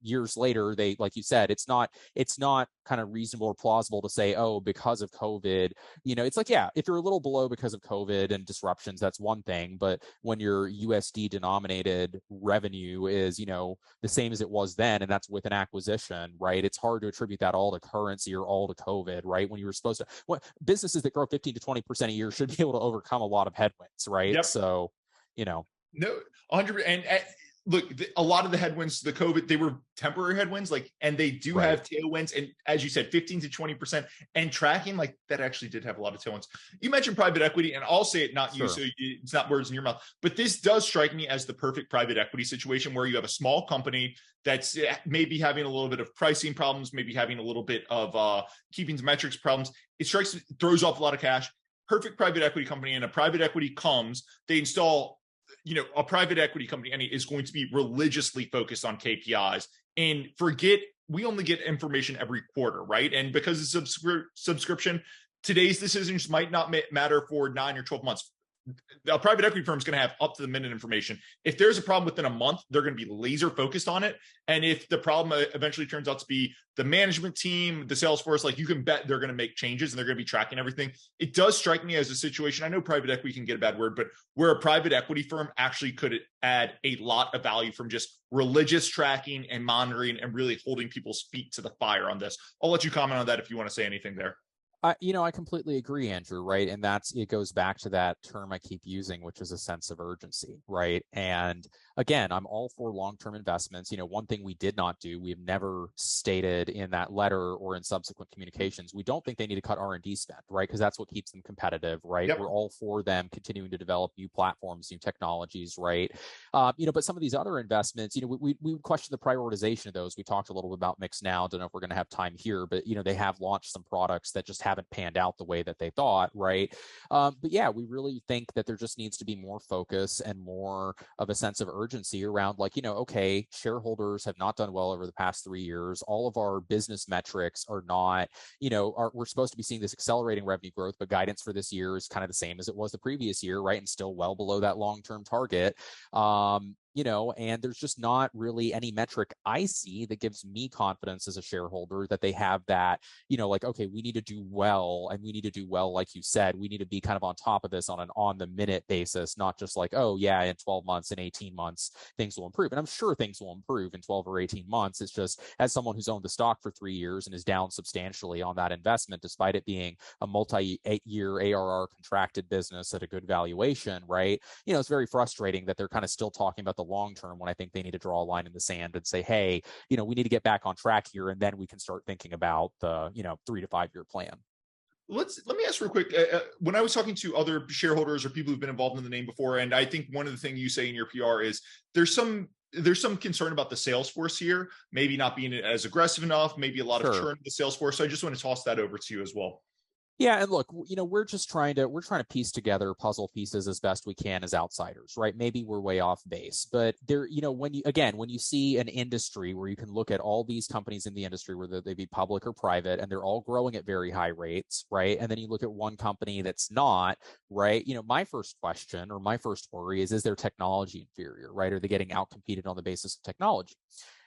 years later, they, like you said, it's not kind of reasonable or plausible to say, oh, because of COVID, it's like, yeah, if you're a little below because of COVID and disruptions, that's one thing. But when your USD denominated revenue is, the same as it was then, and that's with an acquisition, right? It's hard to attribute that all to currency or all to COVID, right? When you were supposed to, businesses that grow 15 to 20% a year should be able to overcome a lot of headwinds, right? Yep. So, No, 100%. And look, a lot of the headwinds, the COVID, they were temporary headwinds, and they do have tailwinds. And as you said, 15 to 20%, and tracking, that actually did have a lot of tailwinds. You mentioned private equity, and I'll say it, not you, so it's not words in your mouth, but this does strike me as the perfect private equity situation where you have a small company that's maybe having a little bit of pricing problems, maybe having a little bit of keeping the metrics problems. It throws off a lot of cash. Perfect private equity company, and a private equity comes, they install, a private equity company is going to be religiously focused on KPIs and we only get information every quarter, right? And because it's subscription, today's decisions might not matter for 9 or 12 months. A private equity firm is going to have up to the minute information. If there's a problem within a month, they're going to be laser focused on it. And if the problem eventually turns out to be the management team, the sales force, you can bet they're going to make changes and they're going to be tracking everything. It does strike me as a situation. I know private equity can get a bad word, but where a private equity firm actually could add a lot of value from just religious tracking and monitoring and really holding people's feet to the fire on this. I'll let you comment on that if you want to say anything there. I completely agree, Andrew, right? And it goes back to that term I keep using, which is a sense of urgency, right? And again, I'm all for long-term investments. One thing we did not do, we've never stated in that letter or in subsequent communications, we don't think they need to cut R&D spend, right? Because that's what keeps them competitive, right? Yep. We're all for them continuing to develop new platforms, new technologies, right? But some of these other investments, we would question the prioritization of those. We talked a little bit about MIXT now. Don't know if we're going to have time here, but they have launched some products that just haven't panned out the way that they thought, right? But yeah, we really think that there just needs to be more focus and more of a sense of urgency around okay, shareholders have not done well over the past 3 years. All of our business metrics are not, we're supposed to be seeing this accelerating revenue growth, but guidance for this year is kind of the same as it was the previous year, right? And still well below that long-term target. And there's just not really any metric I see that gives me confidence as a shareholder that they have that, okay, we need to do well, and we need to do well, like you said, we need to be kind of on top of this on an on-the-minute basis, not just oh, yeah, in 12 months, in 18 months, things will improve. And I'm sure things will improve in 12 or 18 months. It's just, as someone who's owned the stock for 3 years and is down substantially on that investment, despite it being a multi-year ARR contracted business at a good valuation, right? It's very frustrating that they're kind of still talking about the long term when I think they need to draw a line in the sand and say, hey, we need to get back on track here, and then we can start thinking about the 3 to 5 year plan. Let me ask real quick. When I was talking to other shareholders or people who've been involved in the name before, and I think one of the things you say in your PR is there's some concern about the sales force here, maybe not being as aggressive enough, maybe a lot of churn in the sales force. So I just want to toss that over to you as well. Yeah, and look, we're trying to piece together puzzle pieces as best we can as outsiders, right? Maybe we're way off base, but there, when you see an industry where you can look at all these companies in the industry, whether they be public or private, and they're all growing at very high rates, right? And then you look at one company that's not, right? My first question or my first worry is their technology inferior, right? Are they getting outcompeted on the basis of technology?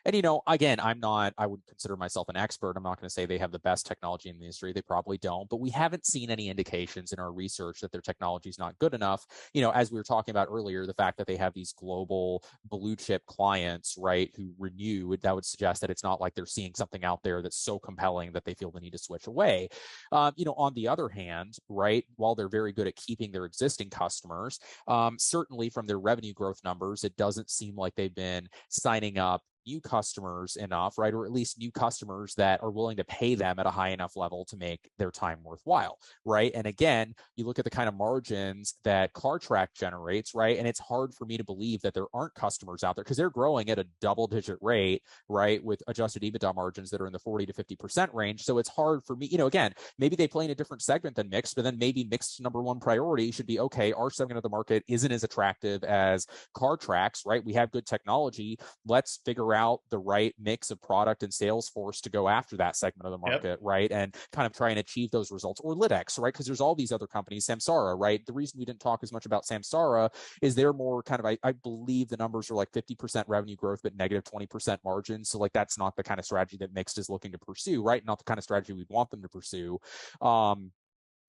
And, again, I would consider myself an expert. I'm not going to say they have the best technology in the industry. They probably don't, but we haven't seen any indications in our research that their technology is not good enough. As we were talking about earlier, the fact that they have these global blue chip clients, right, who renew, that would suggest that it's not like they're seeing something out there that's so compelling that they feel the need to switch away. On the other hand, right, while they're very good at keeping their existing customers, certainly from their revenue growth numbers, it doesn't seem like they've been signing up new customers enough, right? Or at least new customers that are willing to pay them at a high enough level to make their time worthwhile, right? And again, you look at the kind of margins that ClarTrack generates, right? And it's hard for me to believe that there aren't customers out there because they're growing at a double-digit rate, right? With adjusted EBITDA margins that are in the 40 to 50% range. So it's hard for me, again, maybe they play in a different segment than MIXT, but then maybe MIXT's number one priority should be, okay, our segment of the market isn't as attractive as ClarTrack's, right? We have good technology. Let's figure out the right mix of product and sales force to go after that segment of the market, right? And kind of try and achieve those results. Or Lytics, right? Because there's all these other companies, Samsara, right? The reason we didn't talk as much about Samsara is they're more kind of, I believe the numbers are like 50% revenue growth, but negative 20% margins. So like that's not the kind of strategy that MIXT is looking to pursue, right? Not the kind of strategy we'd want them to pursue.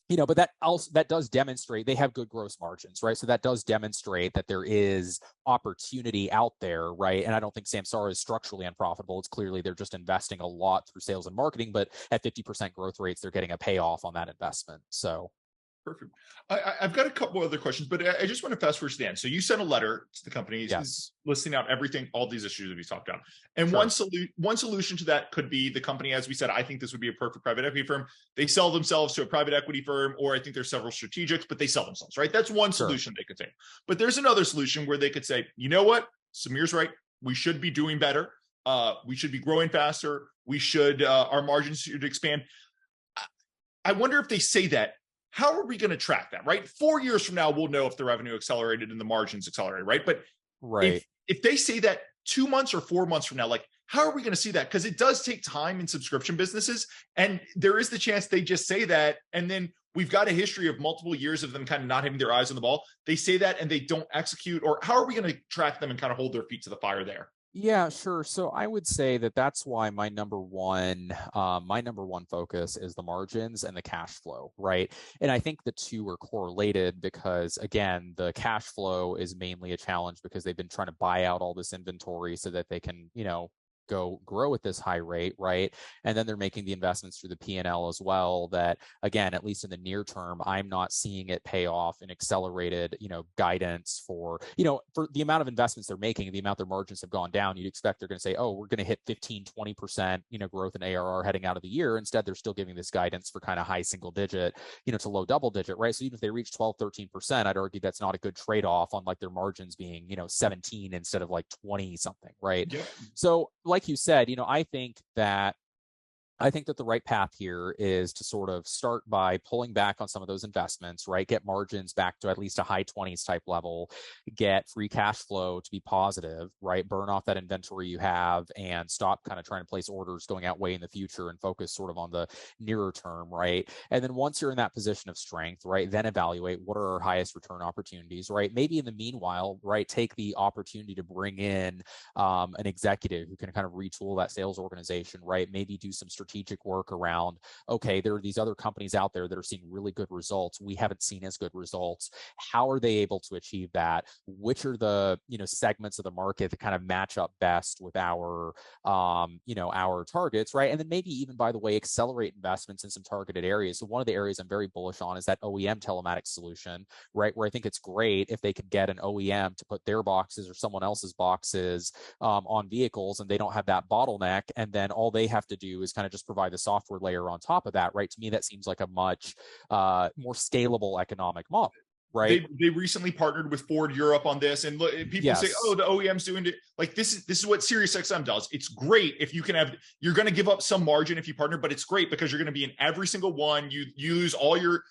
But that does demonstrate they have good gross margins, right? So that does demonstrate that there is opportunity out there, right? And I don't think Samsara is structurally unprofitable. It's clearly they're just investing a lot through sales and marketing, but at 50% growth rates, they're getting a payoff on that investment. So. Perfect. I've got a couple other questions, but I just want to fast forward to the end. So you sent a letter to the companies, yes, listing out everything, all these issues that we talked about. And sure. one solution to that could be the company, as we said, I think this would be a perfect private equity firm. They sell themselves to a private equity firm, or I think there's several strategics, but they sell themselves, right? That's one solution they could take. But there's another solution where they could say, you know what? Samir's right. We should be doing better. We should be growing faster. We should, our margins should expand. I wonder if they say that, how are we going to track that, right? 4 years from now, we'll know if the revenue accelerated and the margins accelerated, right? But if they say that 2 months or 4 months from now, like, how are we going to see that? Because it does take time in subscription businesses. And there is the chance they just say that. And then we've got a history of multiple years of them kind of not having their eyes on the ball. They say that and they don't execute. Or how are we going to track them and kind of hold their feet to the fire there? Yeah, sure. So I would say that that's why my number one focus is the margins and the cash flow, right? And I think the two are correlated because, again, the cash flow is mainly a challenge because they've been trying to buy out all this inventory so that they can, go grow at this high rate, right? And then they're making the investments through the P&L as well that, again, at least in the near term, I'm not seeing it pay off in accelerated, guidance for the amount of investments they're making, the amount their margins have gone down. You'd expect they're going to say, oh, we're going to hit 15, 20%, growth in ARR heading out of the year. Instead, they're still giving this guidance for kind of high single digit, to low double digit, right? So even if they reach 12, 13%, I'd argue that's not a good trade-off on like their margins being, 17 instead of like 20 something, right? Yeah. So like you said, I think that the right path here is to sort of start by pulling back on some of those investments, right? Get margins back to at least a high 20s type level, get free cash flow to be positive, right? Burn off that inventory you have and stop kind of trying to place orders going out way in the future and focus sort of on the nearer term, right? And then once you're in that position of strength, right, then evaluate what are our highest return opportunities, right? Maybe in the meanwhile, right, take the opportunity to bring in an executive who can kind of retool that sales organization, right? Maybe do some strategic work around, okay, there are these other companies out there that are seeing really good results. We haven't seen as good results. How are they able to achieve that? Which are the, segments of the market that kind of match up best with our, our targets, right? And then maybe even, by the way, accelerate investments in some targeted areas. So one of the areas I'm very bullish on is that OEM telematics solution, right? Where I think it's great if they could get an OEM to put their boxes or someone else's boxes on vehicles and they don't have that bottleneck. And then all they have to do is kind of just provide the software layer on top of that, right? To me, that seems like a much more scalable economic model, right? They recently partnered with Ford Europe on this, and people say, "Oh, the OEM's doing it." Like this is what SiriusXM does. It's great if you can have. You're going to give up some margin if you partner, but it's great because you're going to be in every single one. You use all your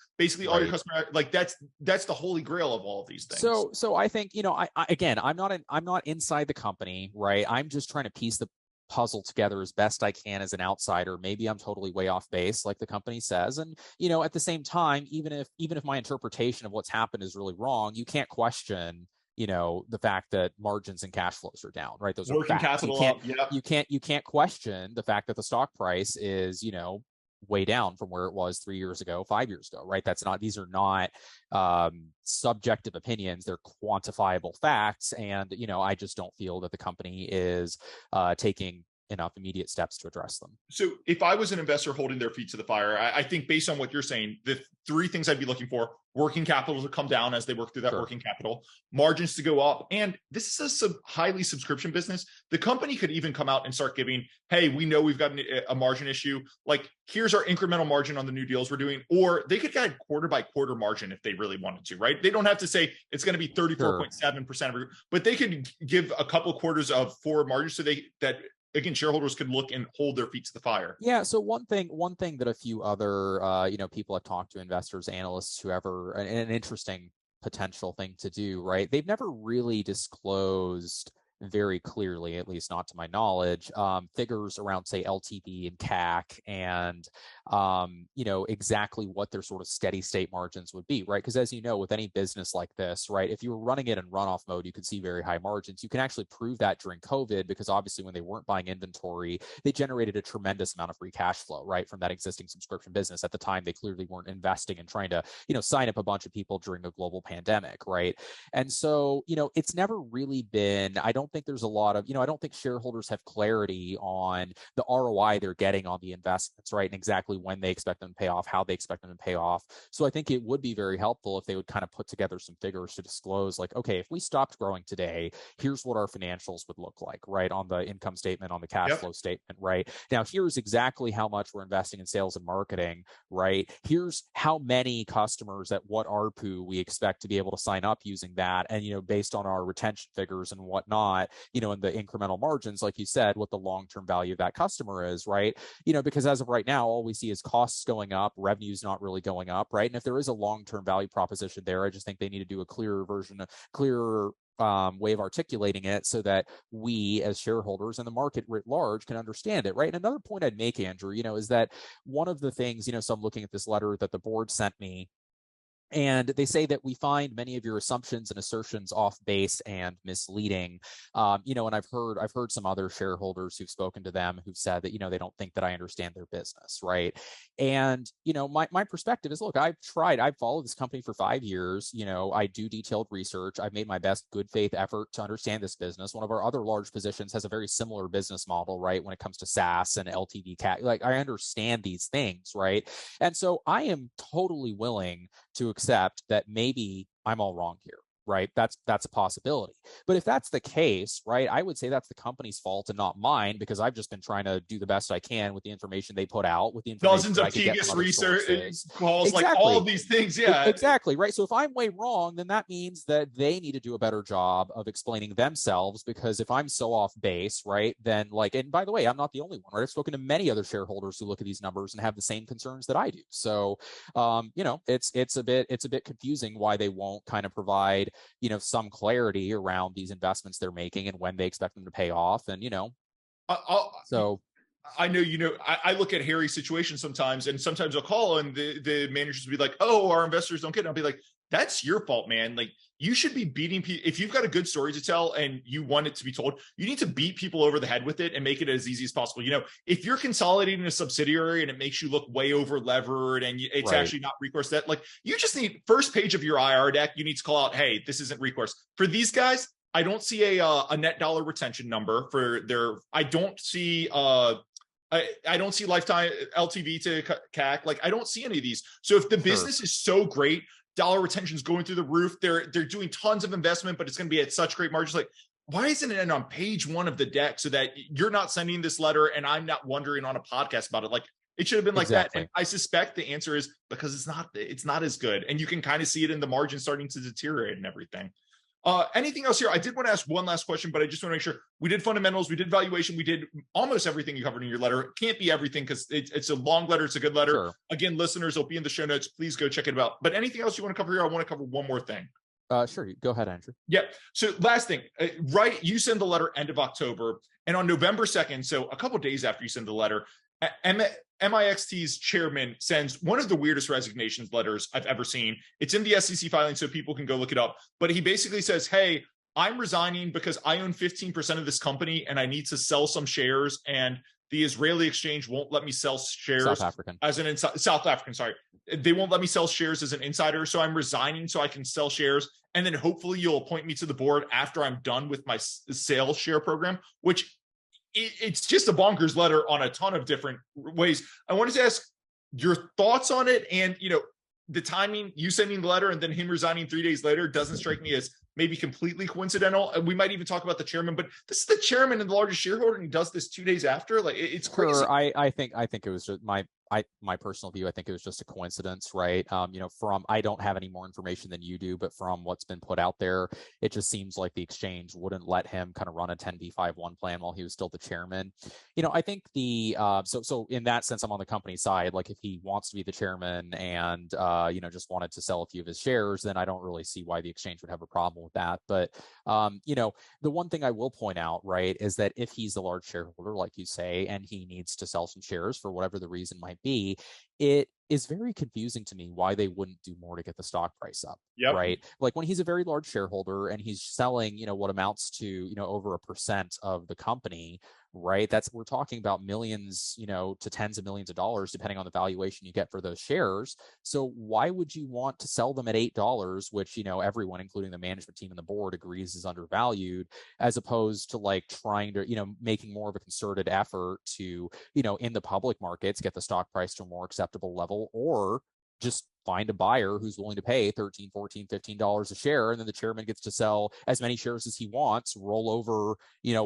all your customer. Like that's the holy grail of all of these things. So I think I'm not inside the company, right? I'm just trying to piece the puzzle together as best I can as an outsider. Maybe I'm totally way off base, like the company says. And, at the same time, even if my interpretation of what's happened is really wrong, you can't question, the fact that margins and cash flows are down, right? Those working are facts. capital. You can't question the fact that the stock price is, way down from where it was 3 years ago, 5 years ago, right? These are not subjective opinions. They're quantifiable facts. And, I just don't feel that the company is taking enough immediate steps to address them. So if I was an investor holding their feet to the fire, I think based on what you're saying, the three things I'd be looking for: working capital to come down as they work through that working capital, margins to go up. And this is a highly subscription business. The company could even come out and start giving, hey, we know we've got a margin issue. Like, here's our incremental margin on the new deals we're doing. Or they could get quarter by quarter margin if they really wanted to, right? They don't have to say it's going to be 34.7%, but they could give a couple of quarters of forward margin so that again, shareholders could look and hold their feet to the fire. Yeah. So one thing that a few other, people I've talked to, investors, analysts, whoever, an interesting potential thing to do, right? They've never really disclosed very clearly, at least not to my knowledge, figures around, say, LTV and CAC and, exactly what their sort of steady state margins would be, right? Because as you know, with any business like this, right, if you were running it in runoff mode, you could see very high margins. You can actually prove that during COVID, because obviously when they weren't buying inventory, they generated a tremendous amount of free cash flow, right, from that existing subscription business. At the time, they clearly weren't investing and trying to, sign up a bunch of people during a global pandemic, right? And so, it's never really been, I don't think there's a lot of, I don't think shareholders have clarity on the ROI they're getting on the investments, right? And exactly when they expect them to pay off, how they expect them to pay off. So I think it would be very helpful if they would kind of put together some figures to disclose, like, okay, if we stopped growing today, here's what our financials would look like, right? On the income statement, on the cash flow statement, right? Now, here's exactly how much we're investing in sales and marketing, right? Here's how many customers at what ARPU we expect to be able to sign up using that. And, based on our retention figures and whatnot, and the incremental margins, like you said, what the long-term value of that customer is, right? Because as of right now, all we see is costs going up, revenue's not really going up, right? And if there is a long-term value proposition there, I just think they need to do a clearer way of articulating it so that we as shareholders and the market writ large can understand it, right? And another point I'd make, Andrew, is that one of the things, so I'm looking at this letter that the board sent me, and they say that we find many of your assumptions and assertions off base and misleading. And I've heard some other shareholders who've spoken to them who've said that, they don't think that I understand their business, right? And, my perspective is, look, I've followed this company for 5 years. I do detailed research. I've made my best good faith effort to understand this business. One of our other large positions has a very similar business model, right? When it comes to SaaS and LTV CAC, like, I understand these things, right? And so I am totally willing to accept that maybe I'm all wrong here, right? That's a possibility. But if that's the case, right, I would say that's the company's fault and not mine, because I've just been trying to do the best I can with the information they put out, with the information dozens of Tegas research calls, like all of these things. Yeah, exactly. Right. So if I'm way wrong, then that means that they need to do a better job of explaining themselves, because if I'm so off base, right, then and by the way, I'm not the only one, right? I've spoken to many other shareholders who look at these numbers and have the same concerns that I do. So, it's a bit confusing why they won't kind of provide, some clarity around these investments they're making and when they expect them to pay off. And, so I know, I look at Harry's situation sometimes, and sometimes I'll call and the managers will be like, oh, our investors don't get it. I'll be like, that's your fault, man. Like, you should be beating people. If you've got a good story to tell and you want it to be told, you need to beat people over the head with it and make it as easy as possible. If you're consolidating a subsidiary and it makes you look way over levered and it's actually not recourse debt, like, you just need, first page of your IR deck, you need to call out, hey, this isn't recourse. For these guys, I don't see a net dollar retention number for their, I don't see lifetime LTV to CAC. Like, I don't see any of these. So if the business is so great, dollar retention is going through the roof, they're doing tons of investment, but it's going to be at such great margins. Like, why isn't it on page 1 of the deck so that you're not sending this letter and I'm not wondering on a podcast about it? Like, it should have been like that. And I suspect the answer is because it's not as good. And you can kind of see it in the margin starting to deteriorate and everything. Anything else here? I did want to ask one last question, but I just want to make sure we did fundamentals, we did valuation, we did almost everything you covered in your letter. It can't be everything because it's a long letter. It's a good letter. Sure. Again, listeners, it'll be in the show notes. Please go check it out. But anything else you want to cover here? I want to cover one more thing. Sure. Go ahead, Andrew. Yeah. So last thing, right? You send the letter end of October, and on November 2nd, so a couple of days after you send the letter, MIXT's chairman sends one of the weirdest resignations letters I've ever seen. It's in the SEC filing, so people can go look it up. But he basically says, hey, I'm resigning because I own 15% of this company and I need to sell some shares, and the Israeli exchange won't let me sell shares as an South African, sorry. They won't let me sell shares as an insider. So I'm resigning so I can sell shares. And then hopefully you'll appoint me to the board after I'm done with my sales share program, which it's just a bonkers letter on a ton of different ways. I wanted to ask your thoughts on it, and the timing, you sending the letter and then him resigning 3 days later doesn't strike me as maybe completely coincidental. And we might even talk about the chairman, but this is the chairman and the largest shareholder, and he does this 2 days after. Like, it's crazy. Sure, I think it was just my personal view. I think it was just a coincidence, right? From I don't have any more information than you do, but from what's been put out there, it just seems like the exchange wouldn't let him kind of run a 10b5-1 plan while he was still the chairman. I think so in that sense, I'm on the company side. Like, if he wants to be the chairman and just wanted to sell a few of his shares, then I don't really see why the exchange would have a problem with that. But the one thing I will point out, right, is that if he's the large shareholder, like you say, and he needs to sell some shares for whatever the reason might be, it is very confusing to me why they wouldn't do more to get the stock price up. Yep. Right? Like, when he's a very large shareholder and he's selling, what amounts to, over 1% of the company, right? We're talking about millions, to tens of millions of dollars, depending on the valuation you get for those shares. So why would you want to sell them at $8, which, everyone, including the management team and the board, agrees is undervalued, as opposed to like trying to, making more of a concerted effort to, in the public markets, get the stock price to a more acceptable level, or just find a buyer who's willing to pay $13, $14, $15 a share, and then the chairman gets to sell as many shares as he wants, roll over,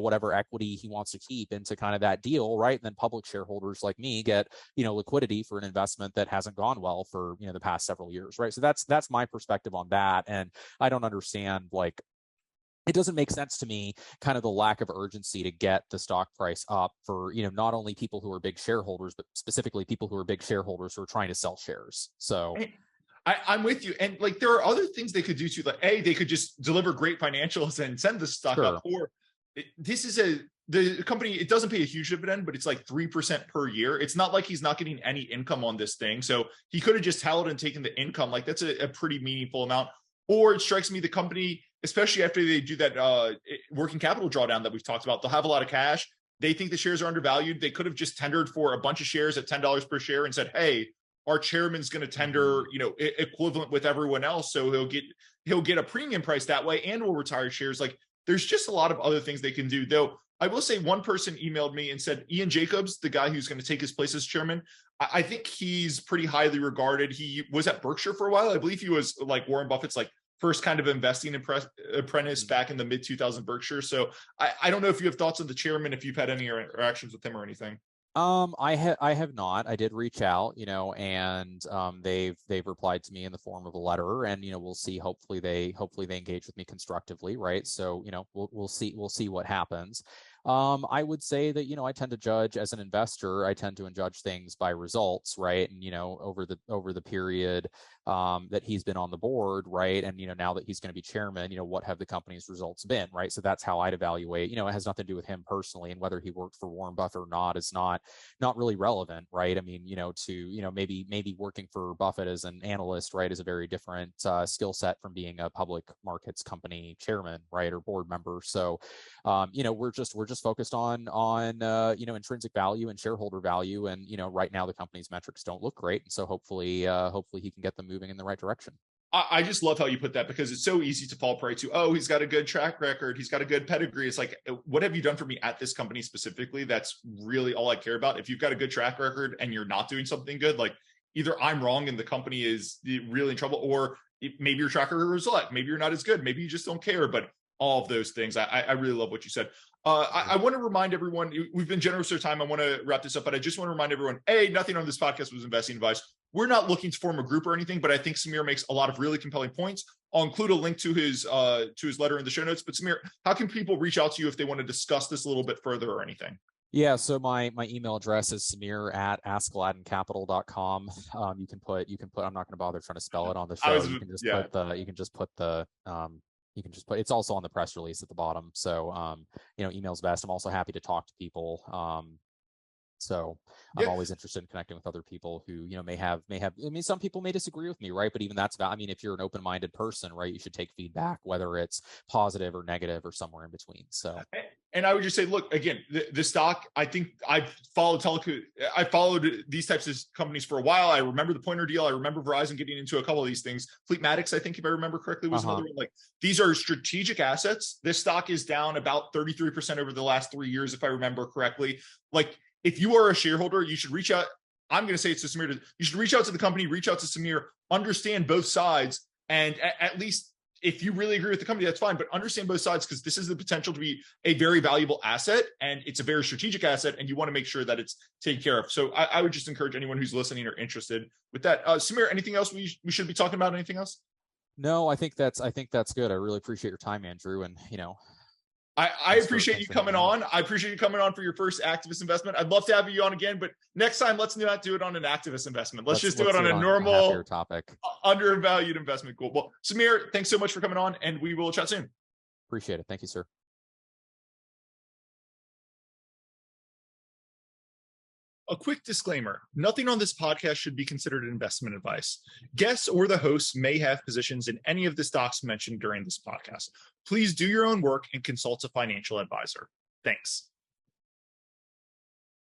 whatever equity he wants to keep into kind of that deal, right? And then public shareholders like me get, liquidity for an investment that hasn't gone well for, the past several years, right? So that's my perspective on that. And I don't understand, like, it doesn't make sense to me, kind of the lack of urgency to get the stock price up for, not only people who are big shareholders, but specifically people who are big shareholders who are trying to sell shares. So I'm with you. And like, there are other things they could do too. Like, they could just deliver great financials and send the stock up. Or the company, it doesn't pay a huge dividend, but it's like 3% per year. It's not like he's not getting any income on this thing. So he could have just held and taken the income. Like, that's a pretty meaningful amount. Or it strikes me the company, especially after they do that working capital drawdown that we've talked about, they'll have a lot of cash. They think the shares are undervalued. They could have just tendered for a bunch of shares at $10 per share and said, hey, our chairman's going to tender, equivalent with everyone else. So he'll get a premium price that way, and we'll retire shares. Like, there's just a lot of other things they can do. Though I will say, one person emailed me and said, Ian Jacobs, the guy who's going to take his place as chairman, I think he's pretty highly regarded. He was at Berkshire for a while. I believe he was like Warren Buffett's like first kind of investing apprentice back in the mid 2000 Berkshire. So I don't know if you have thoughts on the chairman, if you've had any interactions with him or anything. I have not. I did reach out, and they've replied to me in the form of a letter, and we'll see. Hopefully they engage with me constructively, right? So we'll see what happens. I would say that, I tend to judge as an investor, I tend to judge things by results, right? And, over the period that he's been on the board, right? And, now that he's going to be chairman, what have the company's results been, right? So that's how I'd evaluate. It has nothing to do with him personally, and whether he worked for Warren Buffett or not is not really relevant, right? I mean, maybe working for Buffett as an analyst, right, is a very different skill set from being a public markets company chairman, right, or board member. So, we're just focused on intrinsic value and shareholder value, and right now the company's metrics don't look great, and so hopefully he can get them moving in the right direction. I just love how you put that, because it's so easy to fall prey to, oh, he's got a good track record, he's got a good pedigree. It's like, what have you done for me at this company specifically? That's really all I care about. If you've got a good track record and you're not doing something good, like, either I'm wrong and the company is really in trouble, or maybe your track record is like, maybe you're not as good, maybe you just don't care. But all of those things, I really love what you said. I want to remind everyone, we've been generous with our time. I want to wrap this up, but I just want to remind everyone, nothing on this podcast was investing advice. We're not looking to form a group or anything, but I think Samir makes a lot of really compelling points. I'll include a link to his letter in the show notes. But Samir, how can people reach out to you if they want to discuss this a little bit further or anything? Yeah, so my email address is samir@askeladdencapital.com. You can put, I'm not going to bother trying to spell it on the show. It's also on the press release at the bottom. So, email's best. I'm also happy to talk to people. So I'm always interested in connecting with other people who, may have, I mean, some people may disagree with me, right? But even that's, I mean, if you're an open-minded person, right, you should take feedback, whether it's positive or negative or somewhere in between. So. And I would just say, look, again, the stock, I think I followed these types of companies for a while. I remember the Pointer deal. I remember Verizon getting into a couple of these things. Fleetmatics, I think, if I remember correctly, was another one. Like, these are strategic assets. This stock is down about 33% over the last 3 years, if I remember correctly. Like, if you are a shareholder, you should reach out. I'm going to say it's to Samir. You should reach out to the company, reach out to Samir, understand both sides, and at least, if you really agree with the company, that's fine, but understand both sides, because this is the potential to be a very valuable asset, and it's a very strategic asset, and you want to make sure that it's taken care of. So I would just encourage anyone who's listening or interested with that. Samir, anything else we should be talking about? Anything else? No, I think that's good. I really appreciate your time, Andrew, and I appreciate you coming on. I appreciate you coming on for your first activist investment. I'd love to have you on again, but next time, let's not do it on an activist investment. Let's just do it on a normal, topic, undervalued investment. Cool. Well, Samir, thanks so much for coming on, and we will chat soon. Appreciate it. Thank you, sir. A quick disclaimer: nothing on this podcast should be considered investment advice. Guests or the hosts may have positions in any of the stocks mentioned during this podcast. Please do your own work and consult a financial advisor. Thanks.